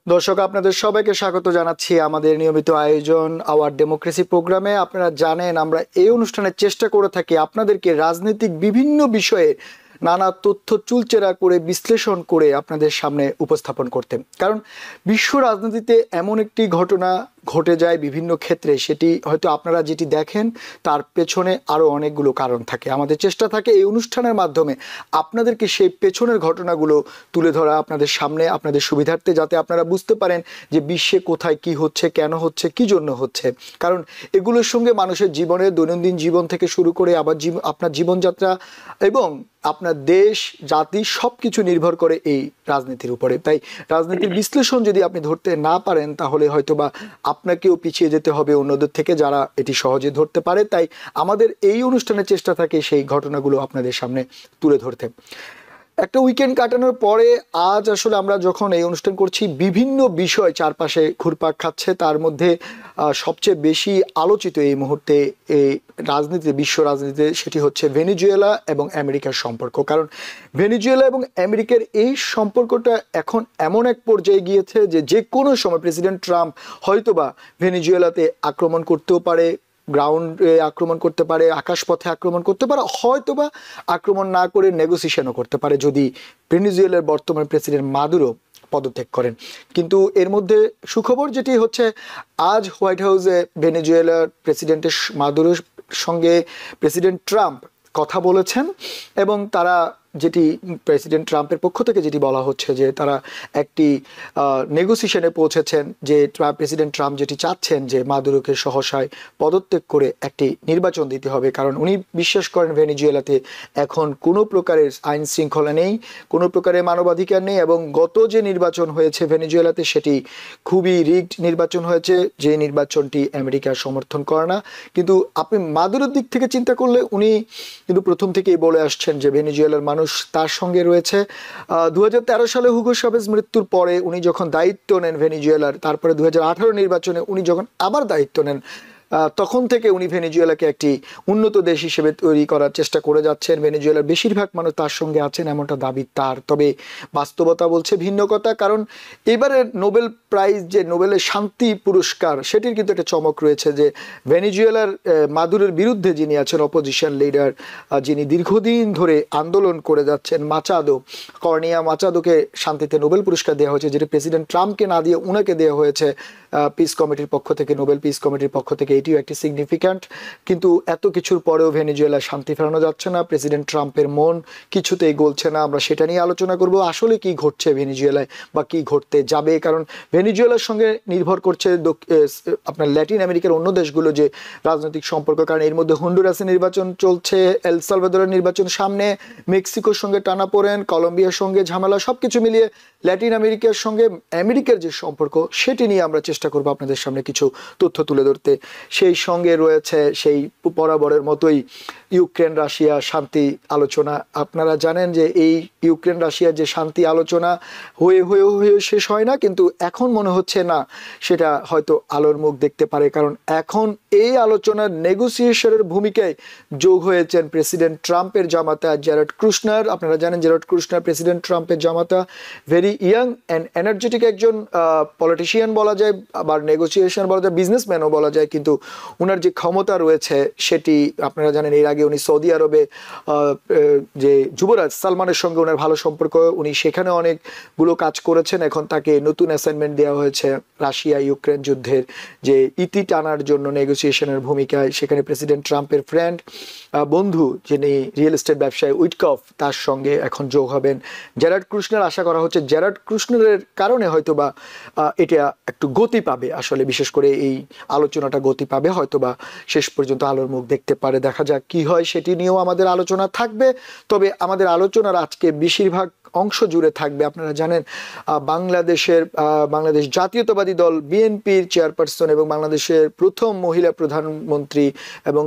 দর্শক, আপনাদের সবাইকে স্বাগত জানাচ্ছি আমাদের নিয়মিত আয়োজন আওয়ার ডেমোক্রেসি প্রোগ্রামে। আপনারা জানেন আমরা এই অনুষ্ঠানের চেষ্টা করে থাকি আপনাদেরকে রাজনৈতিক বিভিন্ন বিষয়ে নানা তথ্য চুলচেরা করে বিশ্লেষণ করে আপনাদের সামনে উপস্থাপন করতে। কারণ বিশ্ব রাজনীতিতে এমন একটি ঘটনা ঘটে যায় বিভিন্ন ক্ষেত্রে, সেটি হয়তো আপনারা যেটি দেখেন তার পেছনে আরও অনেকগুলো কারণ থাকে। আমাদের চেষ্টা থাকে এই অনুষ্ঠানের মাধ্যমে আপনাদেরকে সেই পেছনের ঘটনাগুলো তুলে ধরা আপনাদের সামনে, আপনাদের সুবিধার্থে, যাতে আপনারা বুঝতে পারেন যে বিশ্বে কোথায় কি হচ্ছে, কেন হচ্ছে, কি জন্য হচ্ছে। কারণ এগুলোর সঙ্গে মানুষের জীবনের দৈনন্দিন জীবন থেকে শুরু করে আবার আপনার জীবনযাত্রা এবং আপনার দেশ জাতি সব কিছু নির্ভর করে এই রাজনীতির উপরে। তাই রাজনীতির বিশ্লেষণ যদি আপনি ধরতে না পারেন তাহলে হয়তোবা আপনাকেও পিছিয়ে যেতে হবে অন্যদের থেকে যারা এটি সহজে ধরতে পারে। তাই আমাদের এই অনুষ্ঠানের চেষ্টা থাকে সেই ঘটনাগুলো আপনাদের সামনে তুলে ধরতে। একটা উইকেন্ড কাটানোর পরে আজ আসলে আমরা যখন এই অনুষ্ঠান করছি, বিভিন্ন বিষয় চারপাশে ঘুরপাক খাচ্ছে। তার মধ্যে সবচেয়ে বেশি আলোচিত এই মুহূর্তে এই রাজনীতিতে, বিশ্ব রাজনীতিতে, সেটি হচ্ছে ভেনেজুয়েলা এবং আমেরিকার সম্পর্ক। কারণ ভেনেজুয়েলা এবং আমেরিকার এই সম্পর্কটা এখন এমন এক পর্যায়ে গিয়েছে যে যে কোনো সময় প্রেসিডেন্ট ট্রাম্প হয়তোবা ভেনেজুয়েলাতে আক্রমণ করতেও পারে, গ্রাউন্ডে আক্রমণ করতে পারে, আকাশপথে আক্রমণ করতে পারে, হয়তোবা আক্রমণ না করে নেগোসিয়েশনও করতে পারে যদি ভেনেজুয়েলার বর্তমান প্রেসিডেন্ট মাদুরো পদত্যাগ করেন। কিন্তু এর মধ্যে সুখবর যেটি হচ্ছে, আজ হোয়াইট হাউসে ভেনেজুয়েলার প্রেসিডেন্টের মাদুরোর সঙ্গে প্রেসিডেন্ট ট্রাম্প কথা বলেছেন এবং তারা যেটি প্রেসিডেন্ট ট্রাম্পের পক্ষ থেকে যেটি বলা হচ্ছে যে তারা একটি নেগোসিয়েশনে পৌঁছেছেন, যে প্রেসিডেন্ট ট্রাম্প যেটি চাচ্ছেন যে মাদুরোকে সহসায় পদত্যাগ করে একটি নির্বাচন দিতে হবে। কারণ উনি বিশ্বাস করেন ভেনেজুয়েলাতে এখন কোনো প্রকারের আইন শৃঙ্খলা নেই, কোনো প্রকারের মানবাধিকার নেই, এবং গত যে নির্বাচন হয়েছে ভেনেজুয়েলাতে সেটি খুবই রিগড নির্বাচন হয়েছে, যে নির্বাচনটি আমেরিকা সমর্থন করে না। কিন্তু আপনি মাদুরোর দিক থেকে চিন্তা করলে উনি কিন্তু প্রথম থেকেই বলে আসছেন যে ভেনেজুয়েলার মানুষ তার সঙ্গে রয়েছে। 2013 সালে হুগো চাভেজ মৃত্যুর পরে উনি যখন দায়িত্ব নেন ভেনেজুয়েলার, তারপরে 2018 নির্বাচনে উনি যখন আবার দায়িত্ব নেন, তখন থেকে উনি ভেনেজুয়েলাকে একটি উন্নত দেশ হিসেবে তৈরি করার চেষ্টা করে যাচ্ছেন। ভেনেজুয়েলার বেশিরভাগ মানুষ তার সঙ্গে আছেন এমনটা দাবি তার। তবে বাস্তবতা বলছে ভিন্ন কথা। কারণ এবারে নোবেল প্রাইজ, যে নোবেলের শান্তি পুরস্কার, সেটির কিন্তু একটা চমক রয়েছে যে ভেনেজুয়েলার মাদুরোর বিরুদ্ধে যিনি আছেন অপোজিশন লিডার, যিনি দীর্ঘদিন ধরে আন্দোলন করে যাচ্ছেন, কর্নিয়া মাচাদোকে শান্তিতে নোবেল পুরস্কার দেওয়া হয়েছে, যেটি প্রেসিডেন্ট ট্রাম্পকে না দিয়ে উনাকে দেওয়া হয়েছে পিস কমিটির পক্ষ থেকে, নোবেল পিস কমিটির পক্ষ থেকে। এটিও একটি সিগনিফিক্যান্ট। কিন্তু এত কিছুর পরেও ভেনেজুয়েলা শান্তি ফেরানো যাচ্ছে না, প্রেসিডেন্ট ট্রাম্পের মন কিছুতেই গলছে না। আমরা সেটা নিয়ে আলোচনা করব, আসলে কি ঘটছে ভেনেজুয়েলায় বা কি ঘটতে যাবে। কারণ ভেনেজুয়েলার সঙ্গে নির্ভর করছে আপনার ল্যাটিন আমেরিকার অন্য দেশগুলো যে রাজনৈতিক সম্পর্ক। কারণ এর মধ্যে হন্ডুরাসের নির্বাচন চলছে, এল সালভাদরের নির্বাচন সামনে, মেক্সিকোর সঙ্গে টানাপোড়েন, কলম্বিয়ার সঙ্গে ঝামেলা, সবকিছু মিলিয়ে ল্যাটিন আমেরিকার সঙ্গে আমেরিকার যে সম্পর্ক সেটি নিয়ে আমরা চেষ্টা করব আপনাদের সামনে কিছু তথ্য তুলে ধরতে। সেই সঙ্গে রয়েছে সেই বরাবরের মতোই ইউক্রেন রাশিয়া শান্তি আলোচনা। আপনারা জানেন যে এই ইউক্রেন রাশিয়ার যে শান্তি আলোচনা হয়ে হয়ে হয়ে শেষ হয় না, কিন্তু এখন মনে হচ্ছে না সেটা হয়তো আলোর মুখ দেখতে পারে। কারণ এখন এই আলোচনার নেগোসিয়েশনের ভূমিকায় যোগ হয়েছেন প্রেসিডেন্ট ট্রাম্পের জামাতা জ্যারেড কুশনার। আপনারা জানেন জ্যারেড কুশনার প্রেসিডেন্ট ট্রাম্পের জামাতা, ভেরি ইয়াং অ্যান্ড এনার্জেটিক একজন পলিটিশিয়ান বলা যায়, আবার নেগোসিয়েশন বলা যায়, বিজনেসম্যানও বলা যায়। কিন্তু ওনার যে ক্ষমতা রয়েছে সেটি আপনারা জানেন, এর আগে উনি সৌদি আরবে যে যুবরাজ সালমানের সঙ্গে ওনার ভালো সম্পর্ক, উনি সেখানে অনেকগুলো কাজ করেছেন। এখন তাকে নতুন অ্যাসাইনমেন্ট দেওয়া হয়েছে রাশিয়া ইউক্রেন যুদ্ধের যে ইতি টানার জন্য নেগোসিয়েশনের ভূমিকায়। সেখানে প্রেসিডেন্ট ট্রাম্পের ফ্রেন্ড, বন্ধু, যিনি রিয়েল এস্টেট ব্যবসায়ী উইটকফ, তার সঙ্গে এখন যোগ হবেন জ্যারেড কুশনার। আশা করা হচ্ছে জ্যারেড কুশনারের কারণে হয়তোবা এটা একটু গতি পাবে, আসলে বিশেষ করে এই আলোচনাটা গতি পাবে, হয়তোবা শেষ পর্যন্ত আলোর মুখ দেখতে পারে। দেখা যাক কি হয়, সেটি নিয়েও আমাদের আলোচনা থাকবে। তবে আমাদের আলোচনার আজকে বেশিরভাগ অংশ জুড়ে থাকবে, আপনারা জানেন বাংলাদেশ জাতীয়তাবাদী দল বিএনপির চেয়ারপারসন এবং বাংলাদেশের প্রথম মহিলা প্রধানমন্ত্রী এবং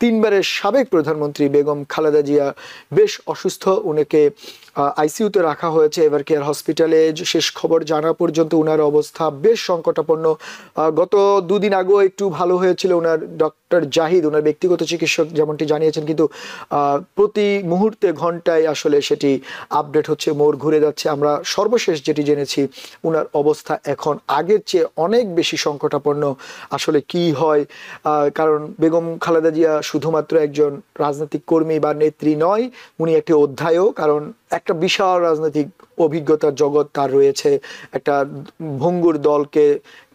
3 বারের সাবেক প্রধানমন্ত্রী বেগম খালেদা জিয়া বেশ অসুস্থ। উনাকে আইসিইউতে রাখা হয়েছে এভার কেয়ার হসপিটালে। শেষ খবর জানা পর্যন্ত ওনার অবস্থা বেশ সংকটাপন্ন। গত দুদিন আগেও একটু ভালো হয়েছিল ওনার ডক্টর জাহিদ, ওনার ব্যক্তিগত চিকিৎসক যেমনটি জানিয়েছেন, কিন্তু প্রতি মুহূর্তে ঘন্টায় আসলে সেটি আপডেট হচ্ছে, মোড় ঘুরে যাচ্ছে। আমরা সর্বশেষ যেটি জেনেছি ওনার অবস্থা এখন আগের চেয়ে অনেক বেশি সংকটাপন্ন। আসলে কি হয়, কারণ বেগম খালেদা জিয়া শুধুমাত্র একজন রাজনৈতিক কর্মী বা নেত্রী নয়, উনি একটি অধ্যায়ও। কারণ একটা বিশাল রাজনৈতিক অভিজ্ঞতার জগৎ তার রয়েছে। একটা ভঙ্গুর দলকে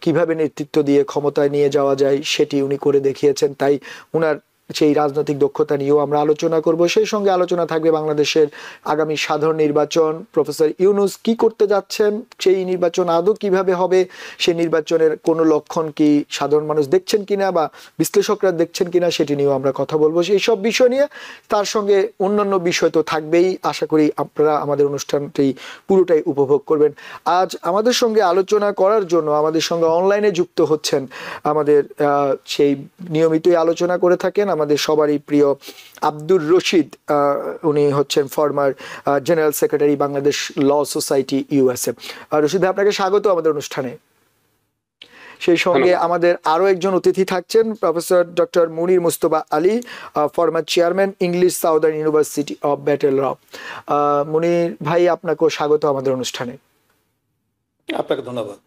কিভাবে নেতৃত্ব দিয়ে ক্ষমতায় নিয়ে যাওয়া যায় সেটি উনি করে দেখিয়েছেন। তাই উনার সেই রাজনৈতিক দক্ষতা নিয়েও আমরা আলোচনা করব। সেই সঙ্গে আলোচনা থাকবে বাংলাদেশের আগামী সাধারণ নির্বাচন, প্রফেসর ইউনূস কি করতে যাচ্ছেন, সেই নির্বাচন আদৌ কিভাবে হবে, সেই নির্বাচনের কোনো লক্ষণ কি সাধারণ মানুষ দেখছেন কিনা বা বিশ্লেষকরা দেখছেন কিনা সেটি নিয়েও আমরা কথা বলবো। সেই সব বিষয় নিয়ে তার সঙ্গে অন্যান্য বিষয় তো থাকবেই। আশা করি আপনারা আমাদের অনুষ্ঠানটি পুরোটাই উপভোগ করবেন। আজ আমাদের সঙ্গে আলোচনা করার জন্য আমাদের সঙ্গে অনলাইনে যুক্ত হচ্ছেন আমাদের সেই নিয়মিতই আলোচনা করে থাকেন আমাদের সবারই প্রিয় আব্দুর রশিদ। উনি হচ্ছেন former general secretary Bangladesh law society USA. Rashid ভাই, আপনাকে স্বাগত আমাদের অনুষ্ঠানে। সেই সঙ্গে আমাদের আরো একজন অতিথি থাকছেন professor doctor Munir Mustafa Ali, former chairman English southern university of battle র। মুনির ভাই, আপনাকেও স্বাগত আমাদের অনুষ্ঠানে। আপনাকে ধন্যবাদ।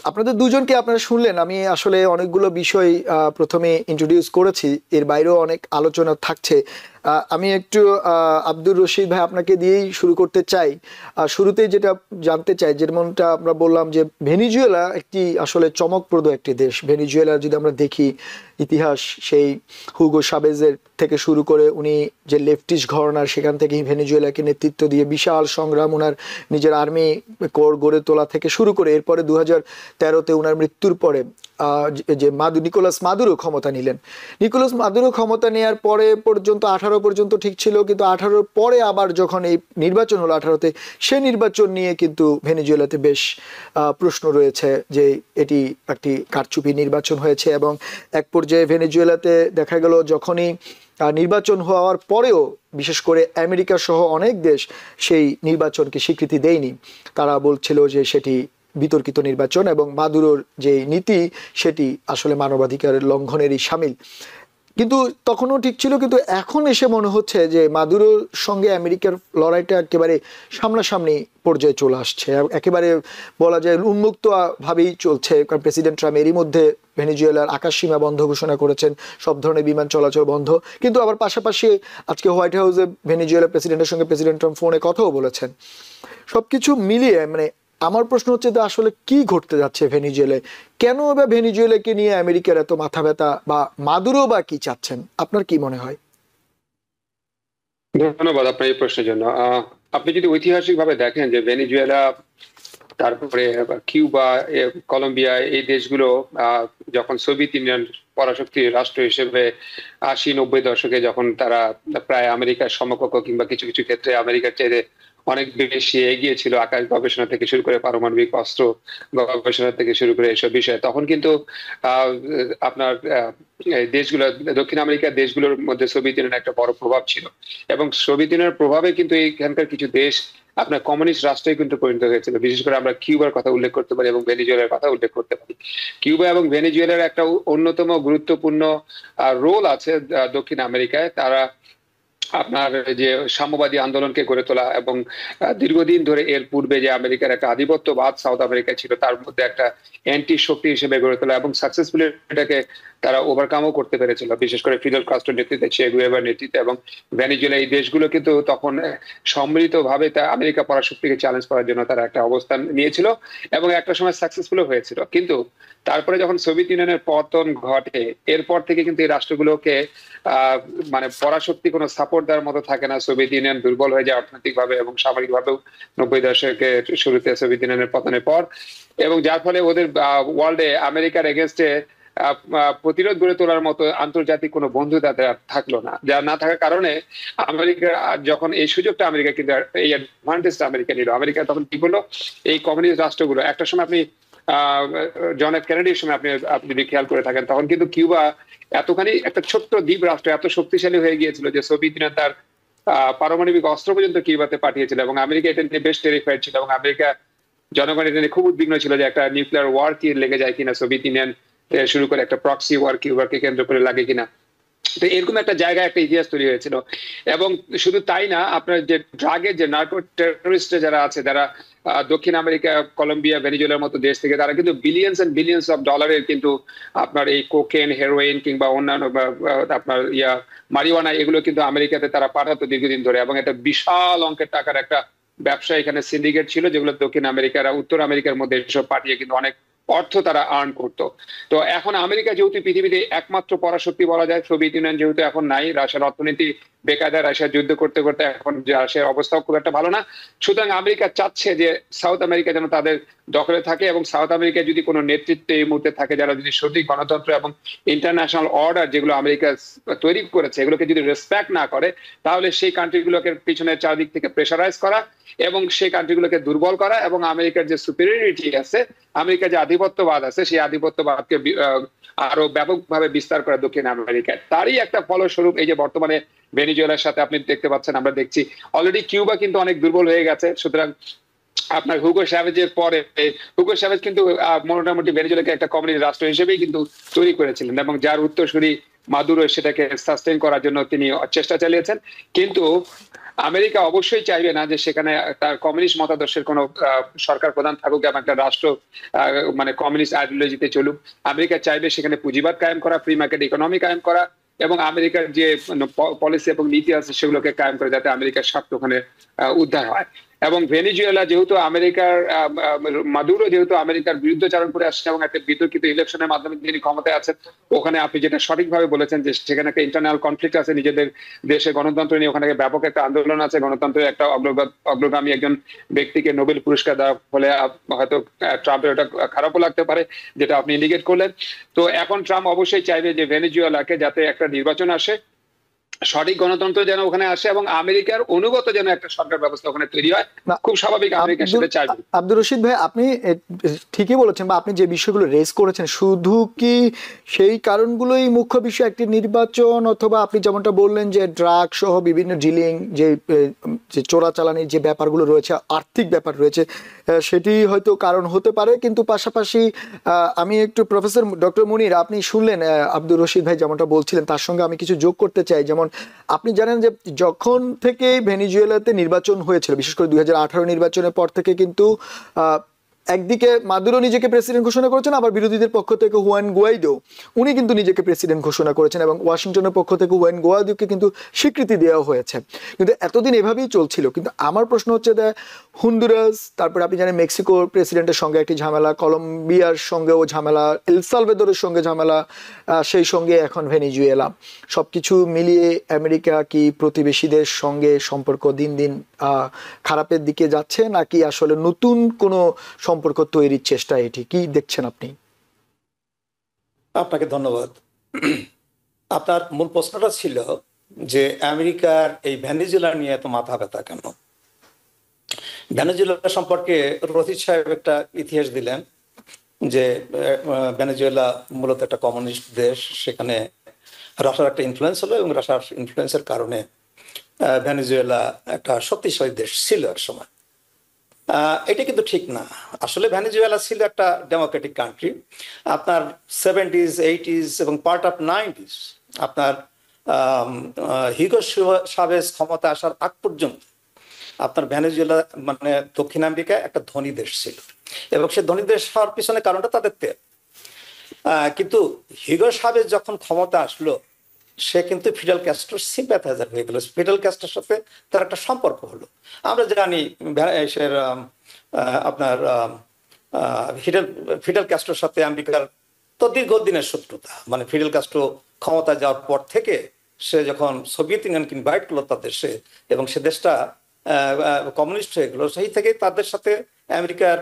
আপনাদের দুজনকে আপনারা শুনলেন, আমি আসলে অনেকগুলো বিষয় প্রথমে ইন্ট্রোডিউস করেছি, এর বাইরেও অনেক আলোচনা থাকছে। আমি একটু আব্দুর রশিদ ভাই আপনাকে দিয়েই শুরু করতে চাই। শুরুতেই যেটা জানতে চাই, যেমনটা আমরা বললাম যে ভেনিজুয়েলা একটি আসলে চমকপ্রদ একটি দেশ। ভেনিজুয়েলা যদি আমরা দেখি ইতিহাস, সেই হুগো সাবেজের থেকে শুরু করে উনি যে লেফটিস্ট ঘরানার, সেখান থেকেই ভেনিজুয়েলাকে নেতৃত্ব দিয়ে বিশাল সংগ্রাম, ওনার নিজের আর্মি কোর গড়ে তোলা থেকে শুরু করে এরপরে 2013-তে ওনার মৃত্যুর পরে যে নিকোলাস মাদুরো ক্ষমতা নিলেন। নিকোলাস মাদুরো ক্ষমতা নেওয়ার পরে পর্যন্ত 18 পর্যন্ত ঠিক ছিল, কিন্তু 18-র পরে আবার যখন এই নির্বাচন হলো 18-তে, সে নির্বাচন নিয়ে কিন্তু ভেনিজুয়েলাতে বেশ প্রশ্ন রয়েছে যে এটি একটি কারচুপি নির্বাচন হয়েছে। এবং এক পর্যায়ে ভেনিজুয়েলাতে দেখা গেল যখনই নির্বাচন হওয়ার পরেও বিশেষ করে আমেরিকা সহ অনেক দেশ সেই নির্বাচনকে স্বীকৃতি দেয়নি। তারা বলছিল যে সেটি বিতর্কিত নির্বাচন এবং মাদুরোর যে নীতি সেটি আসলে মানবাধিকারের লঙ্ঘনেরই শামিল। কিন্তু তখনও ঠিক ছিল, কিন্তু এখন এসে মনে হচ্ছে যে মাদুরোর সঙ্গে আমেরিকার লড়াইটা একেবারে সামনাসামনি পর্যায়ে চলে আসছে। একেবারে বলা যায় উন্মুক্ত ভাবেই চলছে, কারণ প্রেসিডেন্ট ট্রাম্প এরই মধ্যে ভেনিজুয়েলার আকাশসীমা বন্ধ ঘোষণা করেছেন, সব ধরনের বিমান চলাচল বন্ধ। কিন্তু আবার পাশাপাশি আজকে হোয়াইট হাউসে ভেনিজুয়েলার প্রেসিডেন্টের সঙ্গে প্রেসিডেন্ট ট্রাম্প ফোনে কথাও বলেছেন। সবকিছু মিলিয়ে আমার প্রশ্ন হচ্ছে যে আসলে কি ঘটতে যাচ্ছে ভেনিজুয়েলায়, কেন বা ভেনিজুয়েলাকে নিয়ে আমেরিকার এত মাথা ব্যথা, বা মাদুরো বা কি চাচ্ছেন, আপনার কি মনে হয়? ধন্যবাদ আপনার এই প্রশ্নের জন্য। আপনি যদি ঐতিহাসিকভাবে দেখেন যে ভেনিজুয়েলা, তারপরে কিউবা, কলম্বিয়া, এই দেশগুলো যখন সোভিয়েত ইউনিয়ন পরাশক্তি রাষ্ট্র হিসেবে 80-90 দশকে যখন তারা প্রায় আমেরিকার সমকক্ষ কিংবা কিছু কিছু ক্ষেত্রে আমেরিকার চেয়ে অনেক বেশি এগিয়ে ছিল, আকাশ গবেষণা থেকে শুরু করে পারমাণবিক অস্ত্র গবেষণা থেকে শুরু করে এসব বিষয়ে, তখন কিন্তু আপনার দেশগুলো, দক্ষিণ আমেরিকার দেশগুলোর মধ্যে সোভিয়েত ইউনিয়নের একটা বড় প্রভাব ছিল। এবং সোভিয়েত ইউনিয়নের প্রভাবে কিন্তু এইখানকার কিছু দেশ আপনার কমিউনিস্ট রাষ্ট্রে কিন্তু পরিণত হয়েছিল। বিশেষ করে আমরা কিউবার কথা উল্লেখ করতে পারি এবং ভেনিজুয়েলার কথা উল্লেখ করতে পারি। কিউবা এবং ভেনিজুয়েলার একটা অন্যতম গুরুত্বপূর্ণ রোল আছে দক্ষিণ আমেরিকায়। তারা আপনার যে সাম্যবাদী আন্দোলনকে গড়ে তোলা এবং দীর্ঘদিন ধরে এর পূর্বে যে আমেরিকার একটা আধিপত্যবাদ সাউথ আমেরিকায় ছিল, তার মধ্যে একটা অ্যান্টি শক্তি হিসেবে গড়ে তোলা এবং সাকসেসফুলি এটাকে তারা ওভারকামও করতে পেরেছিল, বিশেষ করে ফিদেল কাস্ট্রোর নেতৃত্বে, চে গুয়েভার নেতৃত্বে। এবং ভেনিজুয়েলা, এই দেশগুলো কিন্তু তখন সম্মিলিতভাবে তা আমেরিকা পরাশক্তিকে চ্যালেঞ্জ করার জন্য তারা একটা অবস্থান নিয়েছিল এবং একটা সময় সাকসেসফুলও হয়েছিল। কিন্তু তারপরে যখন সোভিয়েত ইউনিয়নের পতন ঘটে, এরপর থেকে কিন্তু এই রাষ্ট্রগুলোকে পরাশক্তি কোনো সাপোর্ট দেওয়ার মতো থাকে না। সোভিয়েত ইউনিয়ন দুর্বল হয়ে যায় অর্থনৈতিকভাবে এবং সামরিকভাবেও 90 দশকের শুরুতে সোভিয়েত ইউনিয়নের পতনের পর, এবং যার ফলে ওদের ওয়ার্ল্ডে আমেরিকার এগেনস্টে প্রতিরোধ গড়ে তোলার মতো আন্তর্জাতিক কোনো বন্ধু তাদের থাকলো না। যা না থাকার কারণে আমেরিকা যখন এই সুযোগটা, আমেরিকা কিন্তু এই অ্যাডভান্টেজটা আমেরিকা নিল। আমেরিকা তখন কি করলো, এই কমিউনিস্ট রাষ্ট্রগুলো, একটা সময় আপনি জন এফ কেনেডির সময় আপনি যদি খেয়াল করে থাকেন, তখন কিন্তু কিউবা এতখানি একটা ছোট্ট দ্বীপ রাষ্ট্র এত শক্তিশালী হয়ে গিয়েছিল যে সোভিয়েত ইউনিয়ন তার পারমাণবিক অস্ত্র পর্যন্ত কিউবাতে পাঠিয়েছিল, এবং আমেরিকা এটা নিয়ে বেশ টেরিফাইড ছিল, এবং আমেরিকা জনগণ এটা নিয়ে খুব উদ্বিগ্ন ছিল যে একটা নিউক্লিয়ার ওয়ার কি লেগে যায় কিনা, সোভিয়েত ইউনিয়ন শুরু করে একটা প্রক্সি ওয়ার কিউবাকে কেন্দ্র করে লাগে কিনা। তো এরকম একটা জায়গায় একটা ইতিহাস তৈরি হয়েছিল। এবং শুধু তাই না, আপনার যে ড্রাগের যে নার্কো টেররিস্ট যারা আছে, যারা দক্ষিণ আমেরিকা, কলম্বিয়া, ভেনিজুয়েলার মতো দেশ থেকে, তারা কিন্তু বিলিয়নস এন্ড বিলিয়নস অফ ডলারের কিন্তু আপনার এই কোকেন, হেরোইন কিংবা অন্যান্য আপনার মারিওয়ানা, এগুলো কিন্তু আমেরিকাতে তারা পাঠাতো দীর্ঘদিন ধরে, এবং একটা বিশাল অঙ্কের টাকার একটা ব্যবসা এখানে সিন্ডিকেট ছিল, যেগুলো দক্ষিণ আমেরিকার উত্তর আমেরিকার মধ্যে এসব পাঠিয়ে কিন্তু অনেক অর্থ তারা আর্ন করতো। তো এখন আমেরিকা যেহেতু পৃথিবীতে একমাত্র পরাশক্তি বলা যায়, সোভিয়েত ইউনিয়ন যেহেতু এখন নাই, রাশিয়ার অর্থনীতি বেকায়দা, রাশিয়া যুদ্ধ করতে করতে এখন রাশিয়ার অবস্থাও খুব একটা ভালো না, সুতরাং আমেরিকা চাচ্ছে যে সাউথ আমেরিকা যেন তাদের দখলে থাকে, এবং সাউথ আমেরিকায় যদি কোনো নেতৃত্ব এই মুহূর্তে থাকে যারা যদি সঠিক গণতন্ত্র এবং ইন্টারন্যাশনাল অর্ডার যেগুলো আমেরিকা তৈরি করেছে এগুলোকে যদি রেসপেক্ট না করে, তাহলে সেই কান্ট্রিগুলোকে পিছনে চারদিক থেকে প্রেশারাইজ করা এবং সেই কান্ট্রিগুলোকে দুর্বল করা, এবং আমেরিকার যে সুপিরিয়রিটি আছে, আমেরিকার যে আধিপত্যবাদ আছে, সেই আধিপত্যবাদকে আরো ব্যাপকভাবে বিস্তার করা দক্ষিণ আমেরিকায়। তারই একটা ফলস্বরূপ এই যে বর্তমানে ভেনিজুয়েলার সাথে আপনি দেখতে পাচ্ছেন, আমরা দেখছি অলরেডি কিউবা কিন্তু অনেক দুর্বল হয়ে গেছে। সুতরাং আপনার হুগো স্যাভেজের পরে, হুগো স্যাভেজ কিন্তু মোটামুটি ভেনিজুয়েলাকে একটা কমিউনিস্ট রাষ্ট্র হিসেবেই কিন্তু তৈরি করেছিলেন, এবং যার উত্তরসূরি মাদুরো সেটাকে সাস্টেইন করার জন্য তিনি চেষ্টা চালিয়েছেন। কিন্তু আমেরিকা অবশ্যই চাইবে না যে সেখানে তার কমিউনিস্ট মতাদর্শের কোনো সরকার প্রধান থাকুক এবং একটা রাষ্ট্র মানে কমিউনিস্ট আইডিওলজিতে চলুক। আমেরিকা চাইবে সেখানে পুঁজিবাদ কায়েম করা, ফ্রি মার্কেট ইকোনমি কায়েম করা, এবং আমেরিকার যে পলিসি এবং নীতি আছে সেগুলোকে কায়েম করে, যাতে আমেরিকার স্বার্থ ওখানে উদ্ধার হয়। এবং ভেনিজুয়েলা যেহেতু আমেরিকার মাদুরো যেহেতু আমেরিকার বিরুদ্ধাচারণ করে আসছে এবং একটা বিতর্কিত ইলেকশনের মাধ্যমে তিনি ক্ষমতায় আছেন, ওখানে আপনি যেটা সঠিকভাবে বলেছেন যে সেখানে একটা ইন্টারনাল কনফ্লিক্ট আছে নিজেদের দেশে, গণতন্ত্র নিয়ে ওখানে ব্যাপক একটা আন্দোলন আছে, গণতন্ত্রের একটা অগ্রগামী একজন ব্যক্তিকে নোবেল পুরস্কার দেওয়া ফলে হয়তো ট্রাম্পের ওটা খারাপও লাগতে পারে, যেটা আপনি ইন্ডিকেট করলেন। তো এখন ট্রাম্প অবশ্যই চাইবে যে ভেনিজুয়েলাকে যাতে একটা নির্বাচন আসে, সঠিক গণতন্ত্র যেন ওখানে আসে, এবং আমেরিকার অনুগত যেন একটা সরকার ব্যবস্থা ওখানে তৈরি হয়, খুব স্বাভাবিক আমেরিকা সেটা চাইবে। আব্দুর রশিদ ভাই, আপনি ঠিকই বলেছেন, বা আপনি যে বিষয়গুলো রেজ করেছেন, শুধু কি সেই কারণগুলোই মুখ্য বিষয় একটি নির্বাচন, অথবা আপনি যেমনটা বললেন যে ড্রাগ সহ বিভিন্ন ডিলিং, যে চোরাচালানির যে ব্যাপারগুলো রয়েছে, আর্থিক ব্যাপার রয়েছে, সেটি হয়তো কারণ হতে পারে। কিন্তু পাশাপাশি আমি একটু প্রফেসর ডক্টর মুনির, আপনি শুনলেন আব্দুর রশিদ ভাই যেমনটা বলছিলেন, তার সঙ্গে আমি কিছু যোগ করতে চাই। যেমন আপনি জানেন যে যখন থেকে ভেনিজুয়েলাতে নির্বাচন হয়েছিল, বিশেষ করে 2018 নির্বাচনের পর থেকে কিন্তু একদিকে মাদুরো নিজেকে প্রেসিডেন্ট ঘোষণা করেছেন, আবার বিরোধীদের পক্ষ থেকে হুয়ান গুয়াইদো উনি কিন্তু নিজেকে প্রেসিডেন্ট ঘোষণা করেছেন, এবং ওয়াশিংটনের পক্ষ থেকে হুয়ান গুয়াইদোকে কিন্তু স্বীকৃতি দেওয়া হয়েছে। কিন্তু এতদিন এভাবেই চলছিল। কিন্তু আমার প্রশ্ন হচ্ছে যে হন্ডুরাস, তারপরে আপনি জানেন মেক্সিকোর প্রেসিডেন্টের সঙ্গে একটি ঝামেলা, কলম্বিয়ার সঙ্গেও ঝামেলা, এল সালভাদোরের সঙ্গে ঝামেলা, সেই সঙ্গে এখন ভেনিজুয়েলা, সবকিছু মিলিয়ে আমেরিকা কি প্রতিবেশীদের সঙ্গে সম্পর্ক দিন দিন খারাপের দিকে যাচ্ছে, নাকি আসলে নতুন কোনো সম্পর্ক তৈরির চেষ্টা? এটি কি দেখছেন আপনি? আপনাকে ধন্যবাদ। আপনার মূল প্রশ্নটা ছিল যে আমেরিকার এই ভেনিজুয়েলা নিয়ে এত মাথা ব্যথা কেন। ভেনিজুয়েলা সম্পর্কে রশিদ সাহেব একটা ইতিহাস দিলেন যে ভেনিজুয়েলা মূলত একটা কমিউনিস্ট দেশ, সেখানে রাশিয়ার একটা ইনফ্লুয়েন্স হলো, এবং রাশিয়ার ইনফ্লুয়েন্সের কারণে ভেনিজুয়েলা একটা শক্তিশালী দেশ ছিল এক সময়। এটা কিন্তু ঠিক না। আসলে ভেনিজুয়েলা ছিল একটা ডেমোক্রেটিক কান্ট্রি। আপনার 70s, 80s এবং পার্ট অফ 90s আপনার হিগো চাভেজ ক্ষমতা আসার আগ পর্যন্ত আপনার ভেনিজুয়েলা মানে দক্ষিণ আমেরিকা একটা ধনী দেশ ছিল, এবং সে ধনী দেশ হওয়ার পিছনে কারণটা তাদের তেল। কিন্তু হিগো চাভেজ যখন ক্ষমতা আসলো, সে কিন্তু ফিডেল ক্যাস্ট্রোর সিম্প্যাথাইজার হয়ে গেল, ফিডেল ক্যাস্ট্রোর সাথে তার একটা সম্পর্ক হলো। আমরা জানি আপনার ফিডেল ক্যাস্ট্রোর সাথে আমেরিকার তো দীর্ঘদিনের শত্রুতা। মানে ফিডেল ক্যাস্ট্রো ক্ষমতা যাওয়ার পর থেকে সে যখন সোভিয়েত ইউনিয়নকে ইনভাইট করলো তার দেশে, এবং সে দেশটা কমিউনিস্ট হয়ে গেলো, সেই থেকে তাদের সাথে আমেরিকার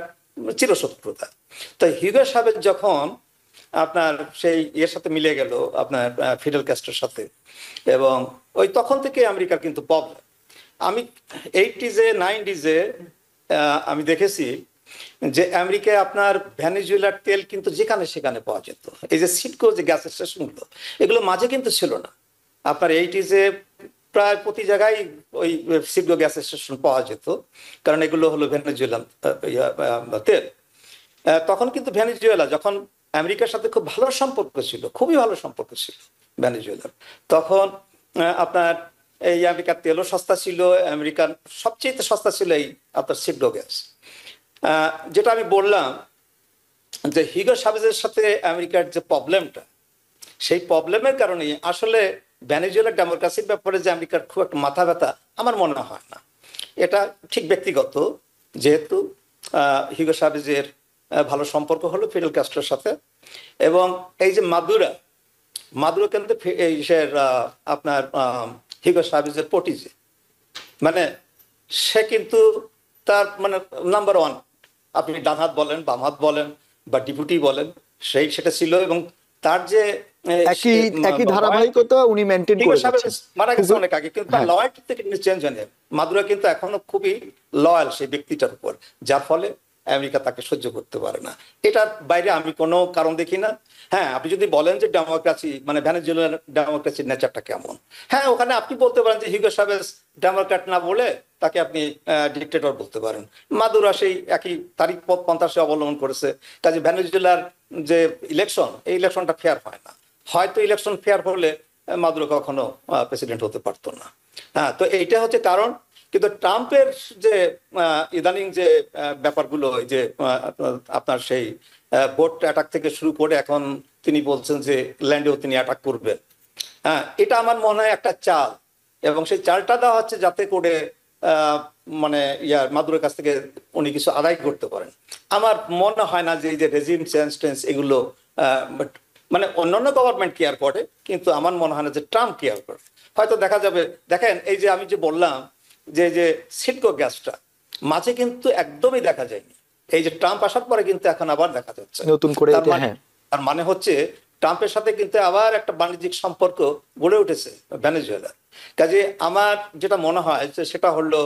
চিরশত্রুতা। তো হিগো চাভেজ যখন আপনার সেই এর সাথে মিলে গেল আপনার ফিডেল ক্যাস্ট্রোর সাথে, এবং ওই তখন থেকে আমেরিকার কিন্তু প্রবলেম। আমি 80s, 90s আমি দেখেছি যে আমেরিকায় আপনার ভেনিজুয়েলার তেল কিন্তু যেখানে সেখানে পাওয়া যেত। এই যে সিটকো যে গ্যাস স্টেশনগুলো, এগুলো মাঝে কিন্তু ছিল না। আপনার 80s প্রায় প্রতি জায়গায় ওই সিডকো গ্যাস স্টেশন পাওয়া যেত, কারণ এগুলো হলো ভেনেজুয়েলান তেল। তখন কিন্তু ভেনেজুয়েলা যখন আমেরিকার সাথে খুব ভালো সম্পর্ক ছিল, খুবই ভালো সম্পর্ক ছিল ভেনেজুয়েলার, তখন আপনার এই আমেরিকার তেলও সস্তা ছিল, আমেরিকার সবচেয়ে সস্তা ছিল এই আপনার সিডকো গ্যাস। যেটা আমি বললাম যে হিগো চাভেজের সাথে আমেরিকার যে প্রবলেমটা, সেই প্রবলেমের কারণে আসলে ভেনেজুয়েলার ডেমোক্রেসির ব্যাপারে যে আমেরিকার খুব একটা মাথা ব্যথা আমার মনে হয় না। এটা ঠিক ব্যক্তিগত, যেহেতু হিগো চাভেজের ভালো সম্পর্ক হলো ফিডেল ক্যাস্ট্রোর সাথে, এবং এই যে মাদুরো কিন্তু আপনার হিগো চাভেজের পটিজে, মানে সে কিন্তু তার মানে নাম্বার ওয়ান, আপনি ডান হাত বলেন, বাম হাত বলেন, বা ডিপুটি বলেন, সেটা ছিল। এবং তার যে একই ধারাবাহিকতা উনি মেনটেন করে যাচ্ছেন। মারা গেছে অনেক আগে, কিন্তু তার লয়ালটি থেকে চেঞ্জ হয়নি। মাদুরো কিন্তু এখনো খুবই লয়াল সেই ব্যক্তিটার উপর, যার ফলে আমেরিকা তাকে সহ্য করতে পারে না। এটার বাইরে আমি কোনো কারণ দেখি না। হ্যাঁ, আপনি যদি বলেন যে ডেমোক্রেসি মানে ভেনেজুয়েলার ডেমোক্রেসির নেচারটা কেমন, হ্যাঁ ওখানে আপনি বলতে পারেন যে হিগো চাভেজ ডেমোক্র্যাট না বলে তাকে আপনি ডিক্টেটর বলতে পারেন। মাদুরো সেই একই তারিখ পন্থাসে অবলম্বন করেছে। কাজে ভেনেজুয়েলার যে ইলেকশন, এই ইলেকশনটা ফেয়ার হয় না। হয়তো ইলেকশন ফেয়ার হলে মাদুরো কখনো প্রেসিডেন্ট হতে পারতো না। হ্যাঁ, তো এইটা হচ্ছে কারণ। কিন্তু ট্রাম্পের যে ইদানিং যে ব্যাপারগুলো, যে আপনার সেই বোট অ্যাটাক থেকে শুরু করে এখন তিনি বলছেন যে ল্যান্ডেও তিনি অ্যাটাক করবেন, হ্যাঁ, এটা আমার মনে হয় একটা চাল, এবং সেই চালটা দেওয়া হচ্ছে যাতে করে মানে মাদুরোর কাছ থেকে উনি কিছু আদায় করতে পারেন। আমার মনে হয় না যে এই যে রেজিম চেঞ্জ এগুলো মানে অন্যান্য গভর্নমেন্ট কেয়ার করে, কিন্তু আমার মনে হয় না যে ট্রাম্প কেয়ার করে। হয়তো দেখা যাবে, দেখেন এই যে আমি যে বললাম যে সিডকো গ্যাসটা মাঝে কিন্তু একদমই দেখা যায়নি, এই যে ট্রাম্প আসার পরে কিন্তু এখন আবার দেখা যাচ্ছে নতুন করে। তার মানে হচ্ছে ট্রাম্পের সাথে কিন্তু আবার একটা বাণিজ্যিক সম্পর্ক গড়ে উঠেছে ভেনেজুয়েলার। কাজে আমার যেটা মনে হয় যে সেটা হলো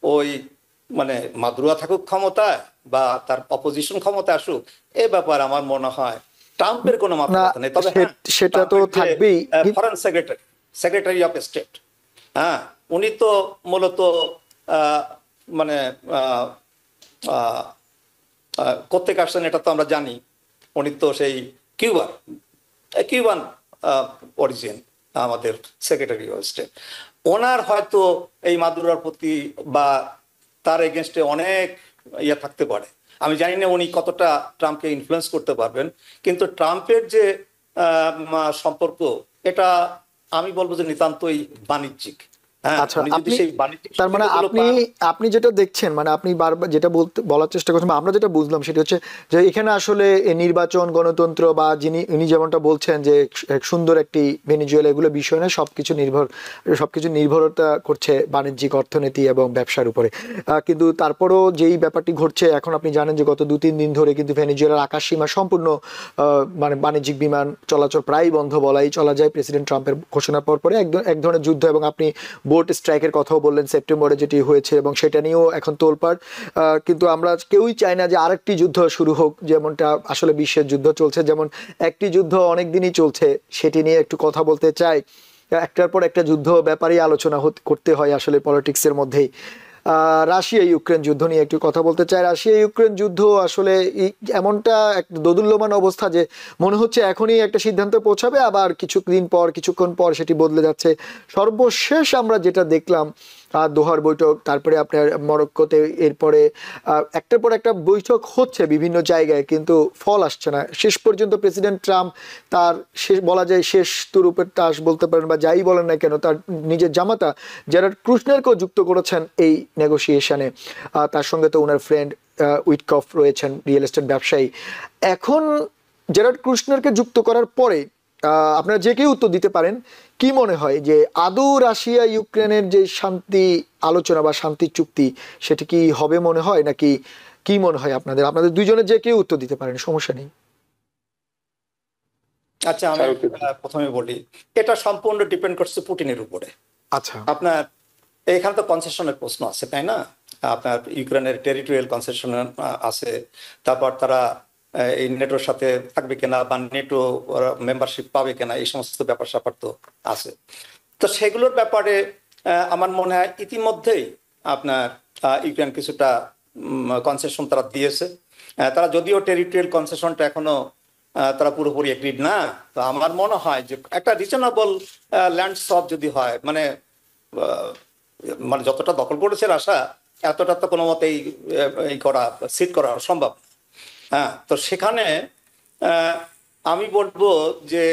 ওই মানে মাদুরো থাকুক ক্ষমতায় বা তার অপোজিশন ক্ষমতা আসুক, এ ব্যাপার আমার মনে হয় ট্রাম্পের কোনো মাথা ব্যথা নেই। তবে সেটা তো থাকবেই। ফরেন সেক্রেটারি অফ স্টেট, হ্যাঁ, উনি তো মূলত মানে কোত্থেকে আসছেন এটা তো আমরা জানি। উনি তো সেই কিউবান অরিজিন আমাদের সেক্রেটারি অফ স্টেট। ওনার হয়তো এই মাদুরোর প্রতি বা তার এগেনস্টে অনেক থাকতে পারে। আমি জানি না উনি কতটা ট্রাম্পকে ইনফ্লুয়েন্স করতে পারবেন, কিন্তু ট্রাম্পের যে সম্পর্ক, এটা আমি বলবো যে নিতান্তই বাণিজ্যিক। আচ্ছা, তার মানে আপনি যেটা দেখছেন, মানে আপনি বারবার যেটা বলার চেষ্টা করছেন, আমরা যেটা বুঝলাম সেটা হচ্ছে যে এখানে আসলে নির্বাচন, গণতন্ত্র বা উনি যেমনটা বলছেন যে সুন্দর একটি ভেনেজুয়েলা, এগুলো বিষয় না, সবকিছু নির্ভরতা করছে বাণিজ্যিক অর্থনীতি এবং ব্যবসার উপরে। কিন্তু তারপরও যেই ব্যাপারটি ঘটছে এখন, আপনি জানেন যে গত 2-3 দিন ধরে কিন্তু ভেনেজুয়েলার আকাশ সীমা সম্পূর্ণ মানে বাণিজ্যিক বিমান চলাচল প্রায় বন্ধ বলাই চলা যায় প্রেসিডেন্ট ট্রাম্পের ঘোষণার পরে এক ধরনের যুদ্ধ। এবং আপনি বোট স্ট্রাইকের কথাও বললেন সেপ্টেম্বরে যেটি হয়েছে, এবং সেটা নিয়েও এখন তোলপাড়। কিন্তু আমরা কেউই চাই না যে আরেকটি যুদ্ধ শুরু হোক, যেমনটা আসলে বিশ্বের যুদ্ধ চলছে, যেমন একটি যুদ্ধ অনেক দিনই চলছে, সেটি নিয়ে একটু কথা বলতে চাই। একটার পর একটা যুদ্ধ ব্যাপারেই আলোচনা করতে হয় আসলে পলিটিক্সের মধ্যেই। রাশিয়া ইউক্রেন যুদ্ধ নিয়ে একটু কথা বলতে চাই। রাশিয়া ইউক্রেন যুদ্ধ আসলে এমনটা একটা দোদুল্যমান অবস্থা যে মনে হচ্ছে এখনই একটা সিদ্ধান্তে পৌঁছাবে, আবার কিছুক্ষণ পর সেটি বদলে যাচ্ছে। সর্বশেষ আমরা যেটা দেখলাম দোহার বৈঠক, তারপরে আপনার মরক্কোতে, এরপরে একটার পর একটা বৈঠক হচ্ছে বিভিন্ন জায়গায়, কিন্তু ফল আসছে না। শেষ পর্যন্ত প্রেসিডেন্ট ট্রাম্প তার বলা যায় শেষ তুরুপের তাস বলতে পারেন বা যাই বলেন না কেন, তার নিজের জামাতা জেরার্ড কুশনারকেও যুক্ত করেছেন এই নেগোসিয়েশনে। তার সঙ্গে তো ওনার ফ্রেন্ড উইটকফ রয়েছেন, রিয়েল এস্টেট ব্যবসায়ী। এখন জেরার্ড কুশনারকে যুক্ত করার পরে আপনারা যে কেউ উত্তর দিতে পারেন, কি মনে হয় যে আদৌ রাশিয়া ইউক্রেনের যে শান্তি আলোচনা বা শান্তি চুক্তি সেটি কি হবে মনে হয়, নাকি কি মনে হয় আপনাদের দুইজনের যে কেউ উত্তর দিতে পারেন, সমস্যা নেই। আচ্ছা, আমি প্রথমে বলি, এটা সম্পূর্ণ ডিপেন্ড করছে পুটিনের উপরে। আচ্ছা, আপনার এখানে তো কনসেশনের প্রশ্ন আছে, তাই না? আপনার ইউক্রেনের টেরিটোরিয়াল কনসেশন আছে, তারপর তারা এই নেটোর সাথে থাকবে কিনা বা নেটো মেম্বারশিপ পাবে কিনা, এই সমস্ত ব্যাপার স্যাপার তো আছে। তো সেগুলোর ব্যাপারে আমার মনে হয় ইতিমধ্যেই আপনার ইউক্রেন কিছুটা কনসেশন তারা দিয়েছে। তারা যদিও টেরিটোরিয়াল কনসেশনটা এখনো তারা পুরোপুরি এগ্রিড না, তো আমার মনে হয় যে একটা রিজনেবল ল্যান্ড সব যদি হয়, মানে যতটা দখল করেছে রাশিয়া এতটা তো কোনো মতেই সিট করা সম্ভব। হ্যাঁ, তো সেখানে আমি বলবো যে